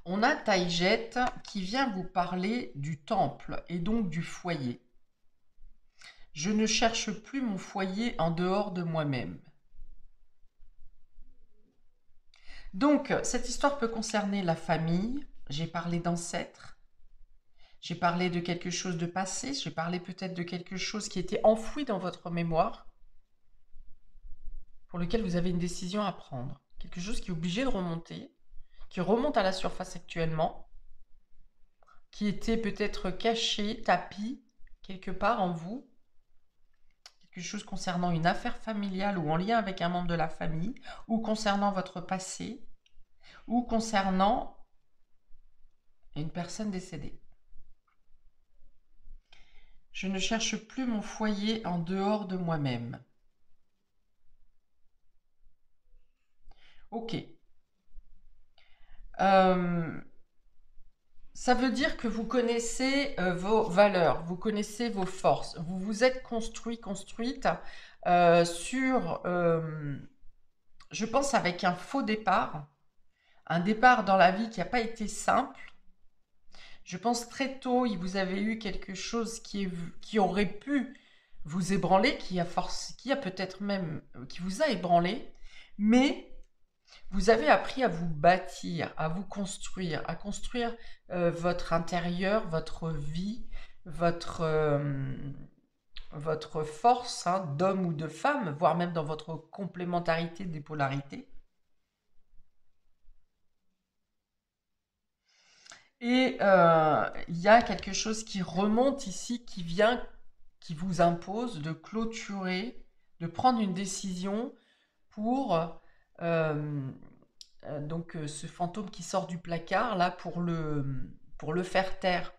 On a Taïchet qui vient vous parler du temple et donc du foyer. Je ne cherche plus mon foyer en dehors de moi-même. Donc, cette histoire peut concerner la famille. J'ai parlé d'ancêtres. J'ai parlé de quelque chose de passé. J'ai parlé peut-être de quelque chose qui était enfoui dans votre mémoire, pour lequel vous avez une décision à prendre. Quelque chose qui est obligé de remonter, qui remonte à la surface actuellement, qui était peut-être caché, tapi, quelque part en vous. Quelque chose concernant une affaire familiale ou en lien avec un membre de la famille, ou concernant votre passé, ou concernant une personne décédée. Je ne cherche plus mon foyer en dehors de moi-même. Ok. Ça veut dire que vous connaissez vos valeurs, vous connaissez vos forces. Vous vous êtes construite sur, je pense, avec un faux départ. Un départ dans la vie qui n'a pas été simple. Je pense très tôt, vous avez eu quelque chose qui aurait pu vous ébranler, qui a peut-être même, qui vous a ébranlé, mais vous avez appris à vous bâtir, à vous construire, à construire votre intérieur, votre vie, votre force hein, d'homme ou de femme, voire même dans votre complémentarité des polarités. Et il y a quelque chose qui remonte ici, qui vient, qui vous impose de clôturer, de prendre une décision pour donc ce fantôme qui sort du placard là pour le faire taire.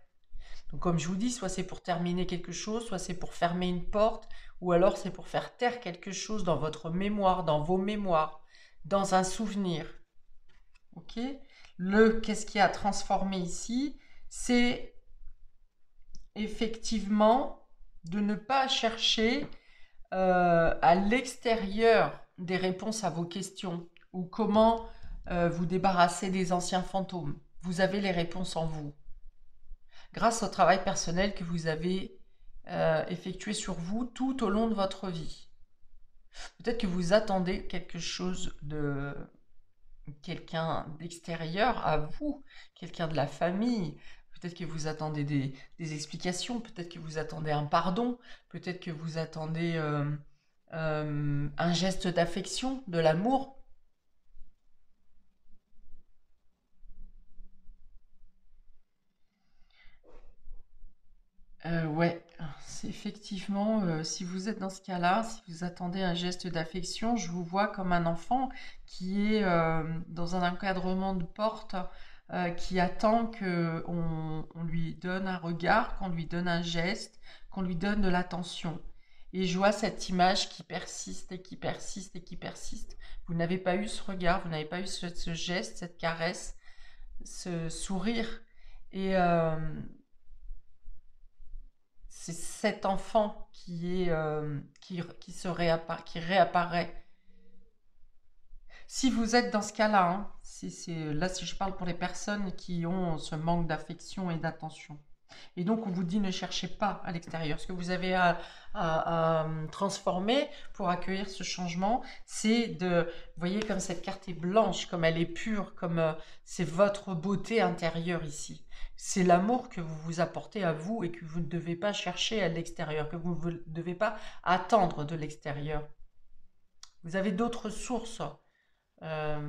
Donc comme je vous dis, soit c'est pour terminer quelque chose, soit c'est pour fermer une porte, ou alors c'est pour faire taire quelque chose dans votre mémoire, dans vos mémoires, dans un souvenir. Ok ? Qu'est-ce qui a transformé ici? C'est effectivement de ne pas chercher à l'extérieur des réponses à vos questions ou comment vous débarrasser des anciens fantômes. Vous avez les réponses en vous. Grâce au travail personnel que vous avez effectué sur vous tout au long de votre vie. Peut-être que vous attendez quelque chose quelqu'un d'extérieur à vous, quelqu'un de la famille, Peut-être que vous attendez des explications, peut-être que vous attendez un pardon, peut-être que vous attendez un geste d'affection, de l'amour. Ouais, c'est effectivement, si vous êtes dans ce cas-là, si vous attendez un geste d'affection, je vous vois comme un enfant qui est dans un encadrement de porte, qui attend on lui donne un regard, qu'on lui donne un geste, qu'on lui donne de l'attention. Et je vois cette image qui persiste et qui persiste et qui persiste. Vous n'avez pas eu ce regard, vous n'avez pas eu ce geste, cette caresse, ce sourire. Et c'est cet enfant qui réapparaît. Si vous êtes dans ce cas-là, hein, si je parle pour les personnes qui ont ce manque d'affection et d'attention. Et donc, on vous dit ne cherchez pas à l'extérieur. Ce que vous avez à transformer pour accueillir ce changement, c'est vous voyez comme cette carte est blanche, comme elle est pure, comme c'est votre beauté intérieure ici. C'est l'amour que vous vous apportez à vous et que vous ne devez pas chercher à l'extérieur, que vous ne devez pas attendre de l'extérieur. Vous avez d'autres sources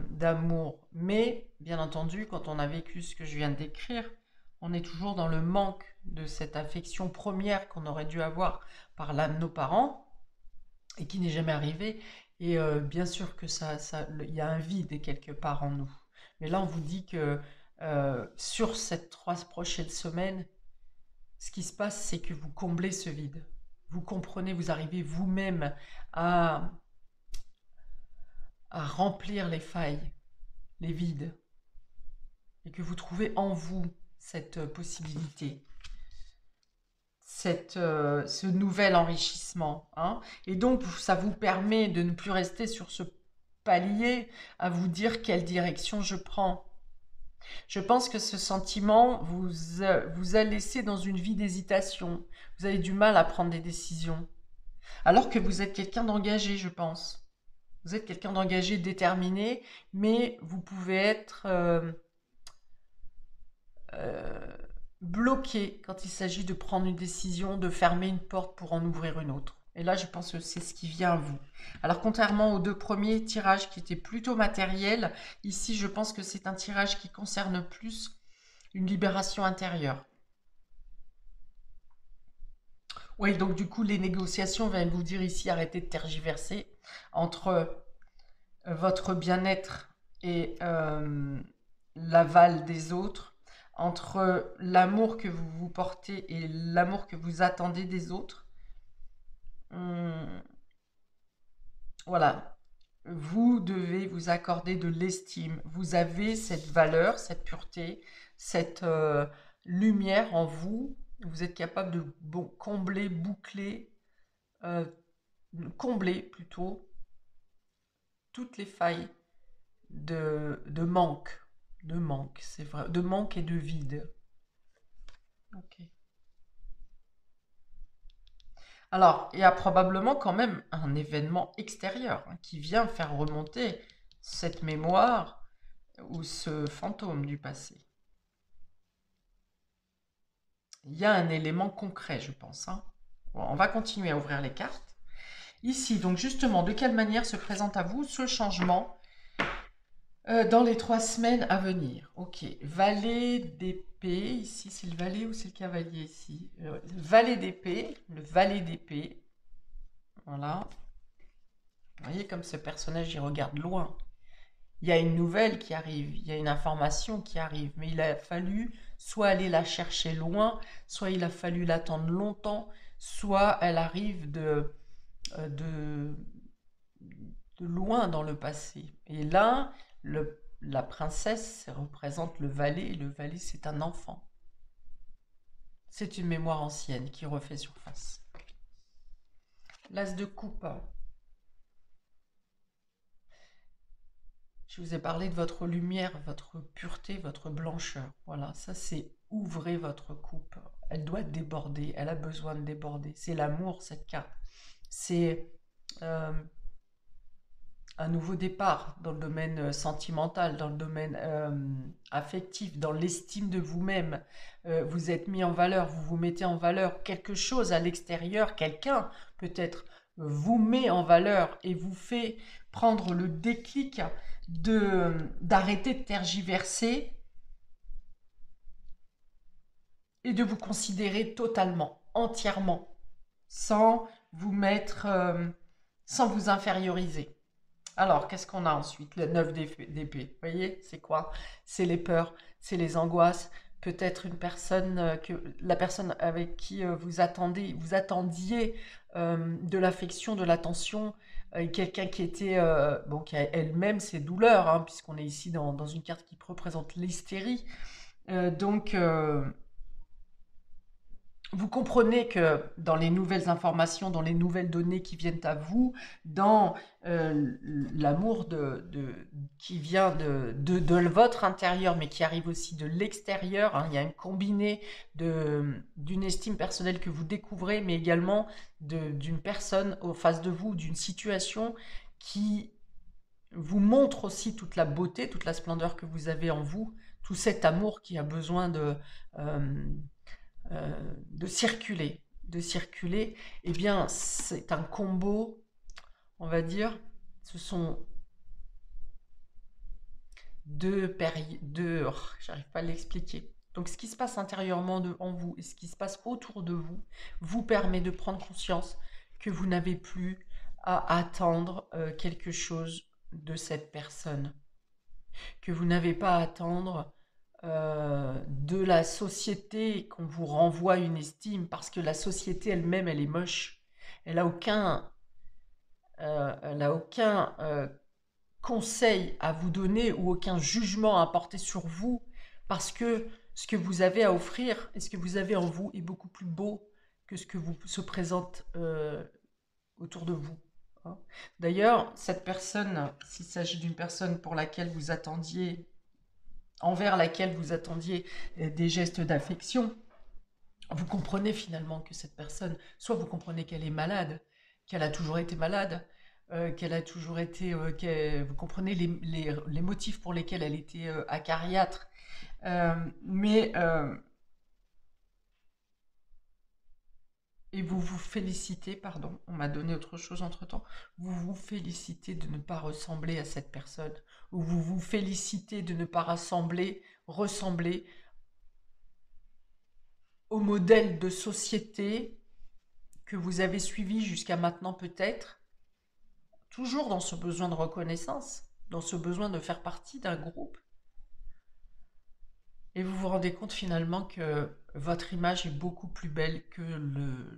d'amour, mais bien entendu, quand on a vécu ce que je viens de décrire, on est toujours dans le manque de cette affection première qu'on aurait dû avoir par l'un de nos parents et qui n'est jamais arrivée. Et bien sûr que il y a un vide quelque part en nous. Mais là, on vous dit que sur ces 3 prochaines semaines, ce qui se passe, c'est que vous comblez ce vide. Vous comprenez, vous arrivez vous-même à, à remplir les failles, les vides, et que vous trouvez en vous cette possibilité, ce nouvel enrichissement, hein. Et donc, ça vous permet de ne plus rester sur ce palier à vous dire quelle direction je prends. Je pense que ce sentiment vous a laissé dans une vie d'hésitation. Vous avez du mal à prendre des décisions. Alors que vous êtes quelqu'un d'engagé, je pense. Vous êtes quelqu'un d'engagé, déterminé, mais vous pouvez être bloqué quand il s'agit de prendre une décision, de fermer une porte pour en ouvrir une autre. Et là, je pense que c'est ce qui vient à vous. Alors, contrairement aux 2 premiers tirages qui étaient plutôt matériels, ici, je pense que c'est un tirage qui concerne plus une libération intérieure. Oui, donc du coup, les négociations viennent vous dire ici, arrêtez de tergiverser entre votre bien-être et l'aval des autres, entre l'amour que vous vous portez et l'amour que vous attendez des autres. Voilà, vous devez vous accorder de l'estime. Vous avez cette valeur, cette pureté, cette lumière en vous. Vous êtes capable de combler, boucler, euh, combler plutôt toutes les failles de manque. De manque, c'est vrai. De manque et de vide. Ok. Alors, il y a probablement quand même un événement extérieur qui vient faire remonter cette mémoire ou ce fantôme du passé. Il y a un élément concret, je pense, hein. Bon, on va continuer à ouvrir les cartes. Ici, donc justement, de quelle manière se présente à vous ce changement dans les 3 semaines à venir? Ok, valet d'épée, ici c'est le valet ou c'est le cavalier ici? Valet d'épée, le valet d'épée, voilà. Vous voyez comme ce personnage, il regarde loin. Il y a une nouvelle qui arrive, il y a une information qui arrive, mais il a fallu soit aller la chercher loin, soit il a fallu l'attendre longtemps, soit elle arrive de, de loin dans le passé. Et là, la princesse représente le valet, et le valet c'est un enfant. C'est une mémoire ancienne qui refait surface. L'as de coupe. Je vous ai parlé de votre lumière, votre pureté, votre blancheur. Voilà, ça c'est ouvrez votre coupe. Elle doit déborder, elle a besoin de déborder. C'est l'amour, cette carte. C'est un nouveau départ dans le domaine sentimental, dans le domaine affectif, dans l'estime de vous-même. Vous êtes mis en valeur, vous vous mettez en valeur. Quelque chose à l'extérieur, quelqu'un peut-être vous met en valeur et vous fait prendre le déclic d'arrêter de tergiverser et de vous considérer totalement, entièrement, sans vous mettre, sans vous inférioriser. Alors, qu'est-ce qu'on a ensuite? Le 9 d'épée. Vous voyez, c'est quoi? C'est les peurs, c'est les angoisses. Peut-être une personne, la personne avec qui vous attendiez de l'affection, de l'attention, quelqu'un qui était, bon, qui a elle-même ses douleurs, hein, puisqu'on est ici dans une carte qui représente l'hystérie. Donc, vous comprenez que dans les nouvelles informations, dans les nouvelles données qui viennent à vous, dans l'amour qui vient de votre intérieur, mais qui arrive aussi de l'extérieur, hein, il y a une combinée d'une estime personnelle que vous découvrez, mais également d'une personne en face de vous, d'une situation qui vous montre aussi toute la beauté, toute la splendeur que vous avez en vous, tout cet amour qui a besoin euh, de circuler. De circuler, eh bien, c'est un combo, on va dire, ce sont j'arrive pas à l'expliquer. Donc, ce qui se passe intérieurement en vous et ce qui se passe autour de vous vous permet de prendre conscience que vous n'avez plus à attendre quelque chose de cette personne, que vous n'avez pas à attendre de la société qu'on vous renvoie une estime, parce que la société elle-même, elle est moche. Elle a aucun conseil à vous donner ou aucun jugement à porter sur vous, parce que ce que vous avez à offrir et ce que vous avez en vous est beaucoup plus beau que ce que vous se présente autour de vous. Hein. D'ailleurs, cette personne, s'il s'agit d'une personne pour laquelle vous attendiez, envers laquelle vous attendiez des gestes d'affection, vous comprenez finalement que cette personne, soit vous comprenez qu'elle est malade, qu'elle a toujours été malade, qu'elle a toujours été, vous comprenez les motifs pour lesquels elle était acariâtre, mais et vous vous félicitez, pardon, on m'a donné autre chose entre-temps, vous vous félicitez de ne pas ressembler à cette personne, ou vous vous félicitez de ne pas ressembler au modèle de société que vous avez suivi jusqu'à maintenant peut-être, toujours dans ce besoin de reconnaissance, dans ce besoin de faire partie d'un groupe. Et vous vous rendez compte finalement que votre image est beaucoup plus belle que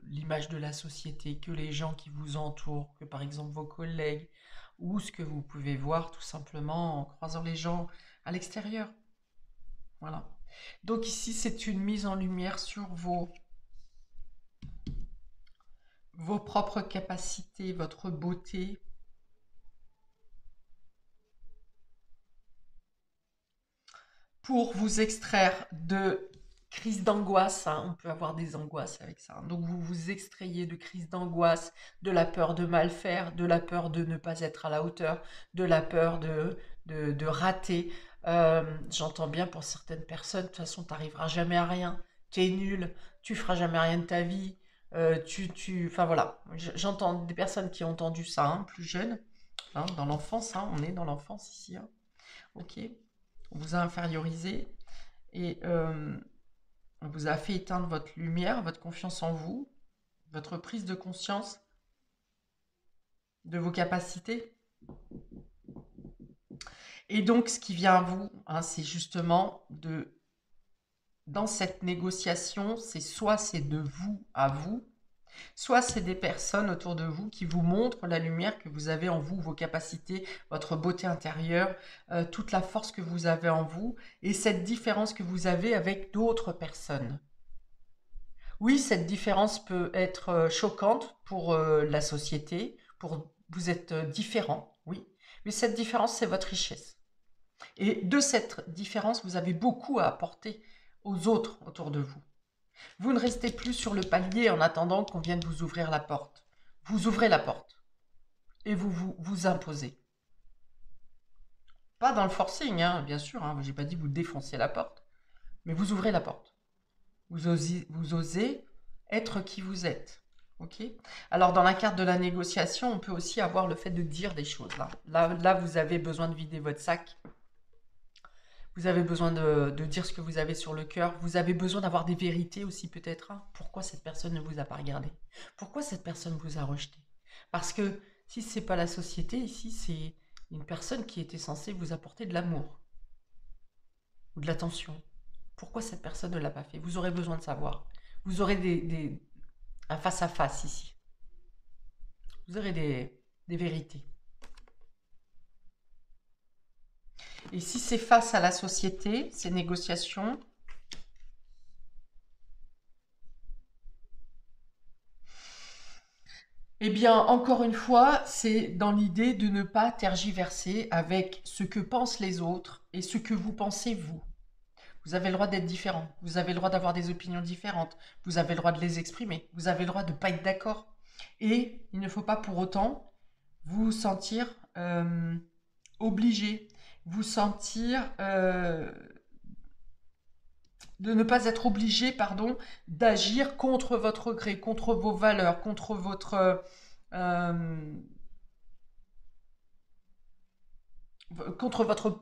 l'image de la société, que les gens qui vous entourent, que par exemple vos collègues, ou ce que vous pouvez voir tout simplement en croisant les gens à l'extérieur. Voilà. Donc ici, c'est une mise en lumière sur vos propres capacités, votre beauté, pour vous extraire de crises d'angoisse. Hein, on peut avoir des angoisses avec ça. Donc vous vous extrayez de crises d'angoisse, de la peur de mal faire, de la peur de ne pas être à la hauteur, de la peur de rater. J'entends bien pour certaines personnes, de toute façon, tu n'arriveras jamais à rien. Tu es nul, tu feras jamais rien de ta vie. Enfin voilà, j'entends des personnes qui ont entendu ça, hein, plus jeunes, hein, dans l'enfance, hein, on est dans l'enfance ici. Hein. Ok, on vous a infériorisé et on vous a fait éteindre votre lumière, votre confiance en vous, votre prise de conscience de vos capacités. Et donc, ce qui vient à vous, hein, c'est justement dans cette négociation, c'est de vous à vous, soit c'est des personnes autour de vous qui vous montrent la lumière que vous avez en vous, vos capacités, votre beauté intérieure, toute la force que vous avez en vous et cette différence que vous avez avec d'autres personnes. Oui, cette différence peut être choquante pour la société, vous êtes différent, oui, mais cette différence, c'est votre richesse. Et de cette différence, vous avez beaucoup à apporter aux autres autour de vous. Vous ne restez plus sur le palier en attendant qu'on vienne vous ouvrir la porte. Vous ouvrez la porte et vous imposez. Pas dans le forcing, hein, bien sûr, hein, j'ai pas dit vous défoncez la porte, mais vous ouvrez la porte. Vous osez être qui vous êtes. Ok. Alors, dans la carte de la négociation, on peut aussi avoir le fait de dire des choses. Là, vous avez besoin de vider votre sac. Vous avez besoin de dire ce que vous avez sur le cœur. Vous avez besoin d'avoir des vérités aussi, peut-être, hein. Pourquoi cette personne ne vous a pas regardé? Pourquoi cette personne vous a rejeté? Parce que si ce n'est pas la société, ici, c'est une personne qui était censée vous apporter de l'amour ou de l'attention. Pourquoi cette personne ne l'a pas fait? Vous aurez besoin de savoir. Vous aurez un face-à-face ici. Vous aurez des vérités. Et si c'est face à la société, ces négociations, eh bien, encore une fois, c'est dans l'idée de ne pas tergiverser avec ce que pensent les autres et ce que vous pensez vous. Vous avez le droit d'être différent, vous avez le droit d'avoir des opinions différentes, vous avez le droit de les exprimer, vous avez le droit de ne pas être d'accord. Et il ne faut pas pour autant vous sentir obligé, vous sentir de ne pas être obligé, pardon, d'agir contre votre gré, contre vos valeurs, contre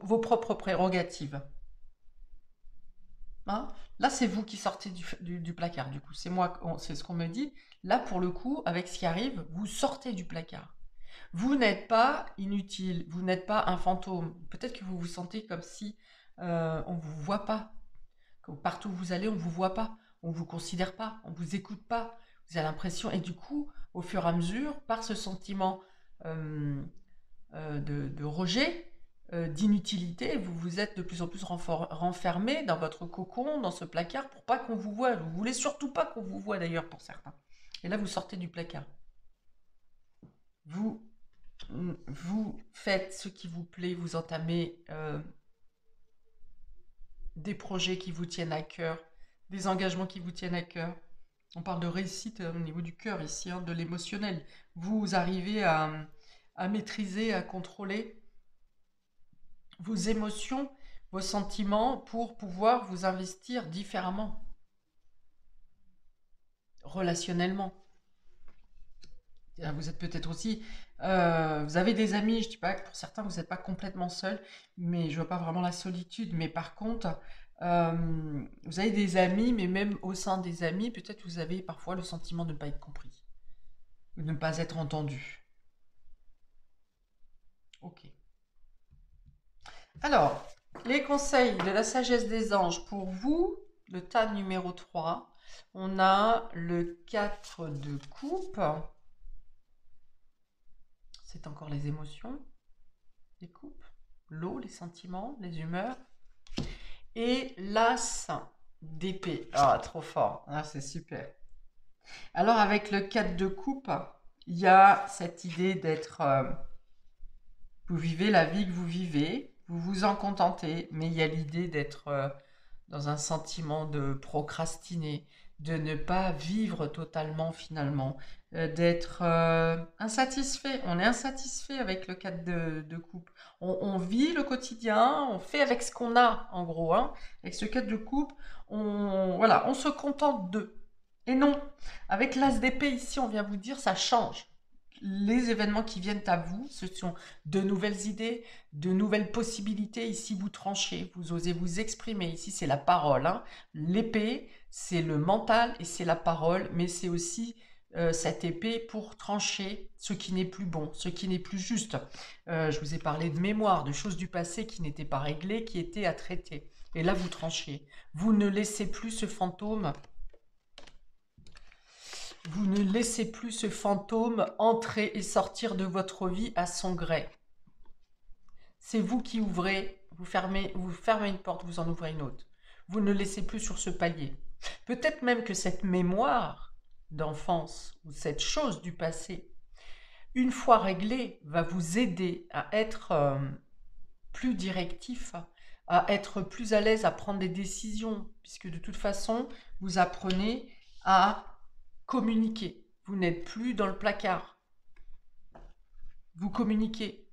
vos propres prérogatives. Hein. Là, c'est vous qui sortez du placard, du coup. C'est moi, c'est ce qu'on me dit. Là, pour le coup, avec ce qui arrive, vous sortez du placard. Vous n'êtes pas inutile, vous n'êtes pas un fantôme. Peut-être que vous vous sentez comme si on ne vous voit pas. Que partout où vous allez, on ne vous voit pas. On ne vous considère pas, on ne vous écoute pas. Vous avez l'impression, et du coup, au fur et à mesure, par ce sentiment de rejet, d'inutilité, vous vous êtes de plus en plus renfermé dans votre cocon, dans ce placard, pour pas qu'on vous voie. Vous voulez surtout pas qu'on vous voie d'ailleurs pour certains. Et là, vous sortez du placard. Vous, vous faites ce qui vous plaît, vous entamez des projets qui vous tiennent à cœur, des engagements qui vous tiennent à cœur. On parle de réussite au niveau du cœur ici, hein, de l'émotionnel. Vous arrivez à maîtriser, à contrôler vos émotions, vos sentiments pour pouvoir vous investir différemment, relationnellement. Vous êtes peut-être aussi, vous avez des amis, je ne dis pas que pour certains vous n'êtes pas complètement seul, mais je vois pas vraiment la solitude. Mais par contre, vous avez des amis, mais même au sein des amis, peut-être vous avez parfois le sentiment de ne pas être compris, ou de ne pas être entendu. Ok. Alors, les conseils de la sagesse des anges pour vous, le tas numéro 3, on a le 4 de coupe. C'est encore les émotions, les coupes, l'eau, les sentiments, les humeurs. Et l'as d'épée. Ah, trop fort. Ah, c'est super. Alors, avec le 4 de coupe, il y a cette idée d'être... vous vivez la vie que vous vivez, vous vous en contentez, mais il y a l'idée d'être dans un sentiment de procrastiner, de ne pas vivre totalement finalement, d'être insatisfait. On est insatisfait avec le 4 de coupe. On vit le quotidien, on fait avec ce qu'on a en gros. Hein. Avec ce 4 de coupe, voilà, on se contente de. Et non, avec l'as d'épée ici, on vient vous dire ça change. Les événements qui viennent à vous, ce sont de nouvelles idées, de nouvelles possibilités. Ici, vous tranchez, vous osez vous exprimer. Ici, c'est la parole. Hein. L'épée, c'est le mental et c'est la parole, mais c'est aussi cette épée pour trancher ce qui n'est plus bon, ce qui n'est plus juste. Je vous ai parlé de mémoire, de choses du passé qui n'étaient pas réglées, qui étaient à traiter. Et là, vous tranchez. Vous ne laissez plus ce fantôme. Vous ne laissez plus ce fantôme entrer et sortir de votre vie à son gré. C'est vous qui ouvrez, vous fermez une porte, vous en ouvrez une autre. Vous ne laissez plus sur ce palier. Peut-être même que cette mémoire d'enfance ou cette chose du passé, une fois réglée, va vous aider à être plus directif, à être plus à l'aise à prendre des décisions, puisque de toute façon, vous apprenez à communiquer. Vous n'êtes plus dans le placard. Vous communiquez.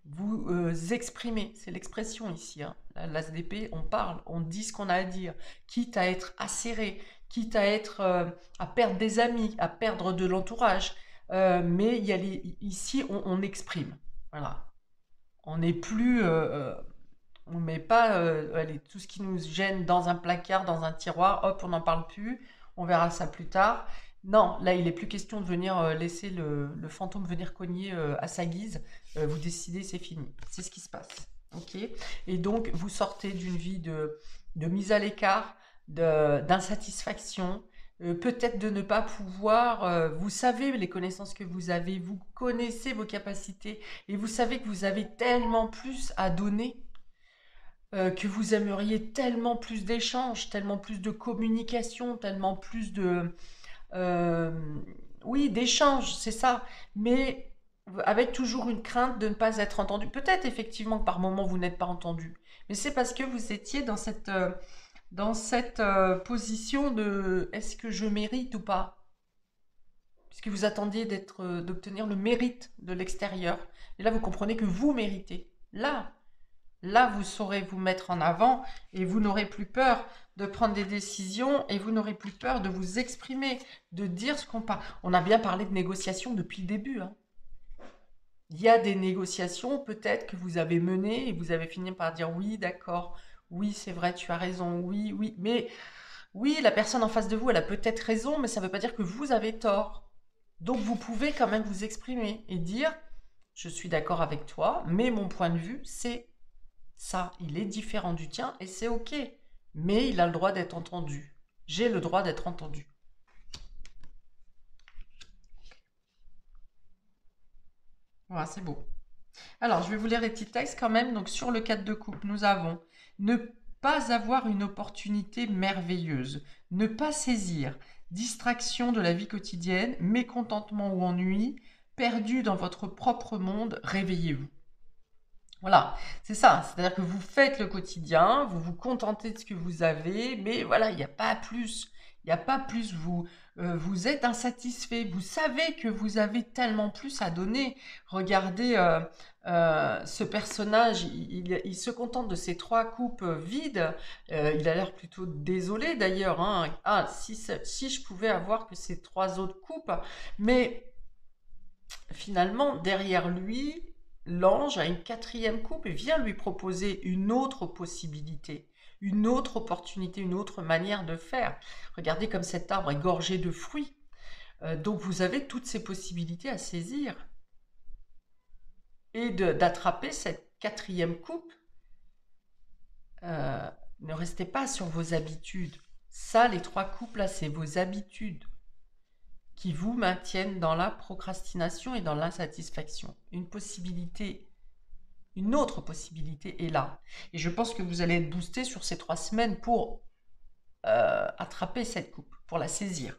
vous exprimez. C'est l'expression ici, hein. L'as d'épée, on parle, on dit ce qu'on a à dire, quitte à être acéré, quitte à être à perdre des amis, à perdre de l'entourage. Mais il y a ici, on exprime. Voilà. On n'est plus, on met pas allez, tout ce qui nous gêne dans un placard, dans un tiroir, hop, on n'en parle plus, on verra ça plus tard. Non, là, il n'est plus question de venir laisser le fantôme venir cogner à sa guise. Vous décidez, c'est fini. C'est ce qui se passe. Ok. Et donc, vous sortez d'une vie de mise à l'écart, d'insatisfaction, peut-être de ne pas pouvoir. Vous savez les connaissances que vous avez, vous connaissez vos capacités et vous savez que vous avez tellement plus à donner, que vous aimeriez tellement plus d'échanges, tellement plus de communication, tellement plus de... euh, oui, d'échanges, c'est ça. Mais avec toujours une crainte de ne pas être entendu. Peut-être effectivement que par moment vous n'êtes pas entendu. Mais c'est parce que vous étiez dans cette position de est-ce que je mérite ou pas? Puisque vous attendiez d'obtenir le mérite de l'extérieur. Et là, vous comprenez que vous méritez. Là, vous saurez vous mettre en avant et vous n'aurez plus peur de prendre des décisions et vous n'aurez plus peur de vous exprimer, de dire ce qu'on parle. On a bien parlé de négociations depuis le début, hein. Il y a des négociations peut-être que vous avez menées et vous avez fini par dire oui, d'accord, oui, c'est vrai, tu as raison, oui, oui. Mais oui, la personne en face de vous, elle a peut-être raison, mais ça ne veut pas dire que vous avez tort. Donc vous pouvez quand même vous exprimer et dire, je suis d'accord avec toi, mais mon point de vue, c'est ça. Il est différent du tien et c'est ok. Mais il a le droit d'être entendu. J'ai le droit d'être entendu. Voilà, c'est beau. Alors, je vais vous lire les petits textes quand même. Donc, sur le 4 de coupe, nous avons ne pas avoir une opportunité merveilleuse, ne pas saisir, distraction de la vie quotidienne, mécontentement ou ennui, perdu dans votre propre monde, réveillez-vous. Voilà, c'est ça. C'est-à-dire que vous faites le quotidien, vous vous contentez de ce que vous avez, mais voilà, il n'y a pas plus. Il n'y a pas plus. Vous êtes insatisfait. Vous savez que vous avez tellement plus à donner. Regardez ce personnage, il se contente de ces 3 coupes vides. Il a l'air plutôt désolé d'ailleurs, hein. Ah, si je pouvais avoir que ces 3 autres coupes. Mais finalement, derrière lui, l'ange a une 4e coupe et vient lui proposer une autre possibilité, une autre opportunité, une autre manière de faire. Regardez comme cet arbre est gorgé de fruits. Donc vous avez toutes ces possibilités à saisir et d'attraper cette 4e coupe. Ne restez pas sur vos habitudes. Ça, les 3 coupes là, c'est vos habitudes qui vous maintiennent dans la procrastination et dans l'insatisfaction. Une autre possibilité est là. Et je pense que vous allez être boosté sur ces 3 semaines pour attraper cette coupe, pour la saisir.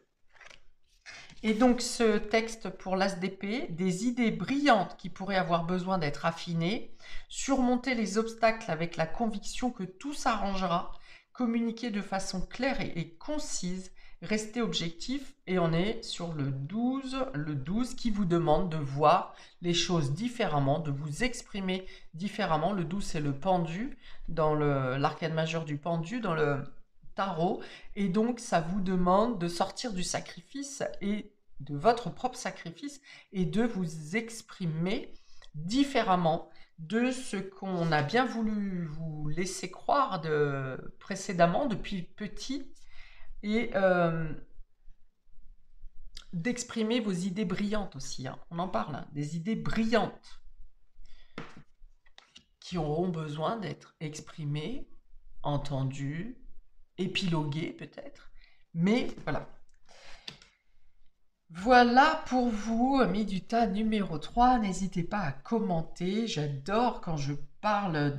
Et donc ce texte pour l'As d'épée, des idées brillantes qui pourraient avoir besoin d'être affinées, surmonter les obstacles avec la conviction que tout s'arrangera, communiquer de façon claire et concise, rester objectif, et on est sur le 12 qui vous demande de voir les choses différemment, de vous exprimer différemment. Le 12 c'est le pendu, dans l'arcane majeur du pendu, dans le tarot, et donc ça vous demande de sortir du sacrifice et de votre propre sacrifice et de vous exprimer différemment de ce qu'on a bien voulu vous laisser croire précédemment, depuis petit, et d'exprimer vos idées brillantes aussi, hein. On en parle, hein, des idées brillantes qui auront besoin d'être exprimées, entendues, épiloguées peut-être, mais voilà. Voilà pour vous, amis du tas numéro 3. N'hésitez pas à commenter. J'adore quand je parle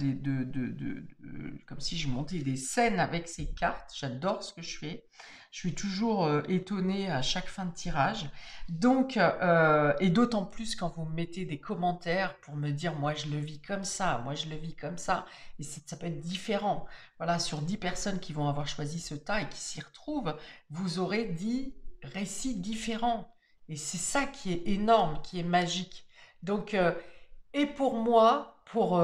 comme si je montais des scènes avec ces cartes. J'adore ce que je fais. Je suis toujours étonnée à chaque fin de tirage. Donc, et d'autant plus quand vous me mettez des commentaires pour me dire, moi je le vis comme ça, moi je le vis comme ça. Et ça peut être différent. Voilà, sur 10 personnes qui vont avoir choisi ce tas et qui s'y retrouvent, vous aurez 10 récits différents. Et c'est ça qui est énorme, qui est magique. Donc, et pour moi, pour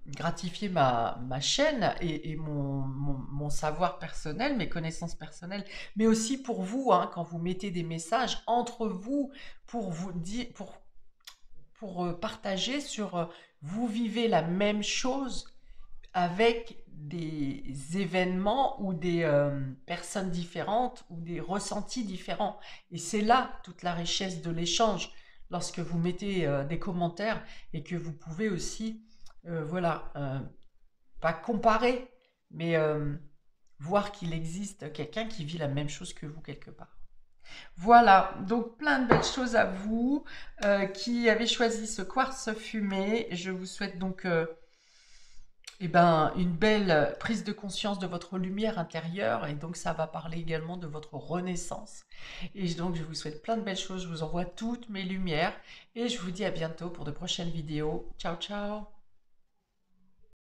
gratifier ma chaîne et mon savoir personnel, mes connaissances personnelles, mais aussi pour vous, hein, quand vous mettez des messages entre vous pour vous dire, pour partager sur vous vivez la même chose avec des événements ou des personnes différentes ou des ressentis différents. Et c'est là toute la richesse de l'échange, lorsque vous mettez des commentaires et que vous pouvez aussi, voilà, pas comparer, mais voir qu'il existe quelqu'un qui vit la même chose que vous quelque part. Voilà, donc plein de belles choses à vous qui avez choisi ce quartz fumé. Je vous souhaite donc eh ben, une belle prise de conscience de votre lumière intérieure et donc ça va parler également de votre renaissance. Et donc je vous souhaite plein de belles choses, je vous envoie toutes mes lumières et je vous dis à bientôt pour de prochaines vidéos. Ciao ciao!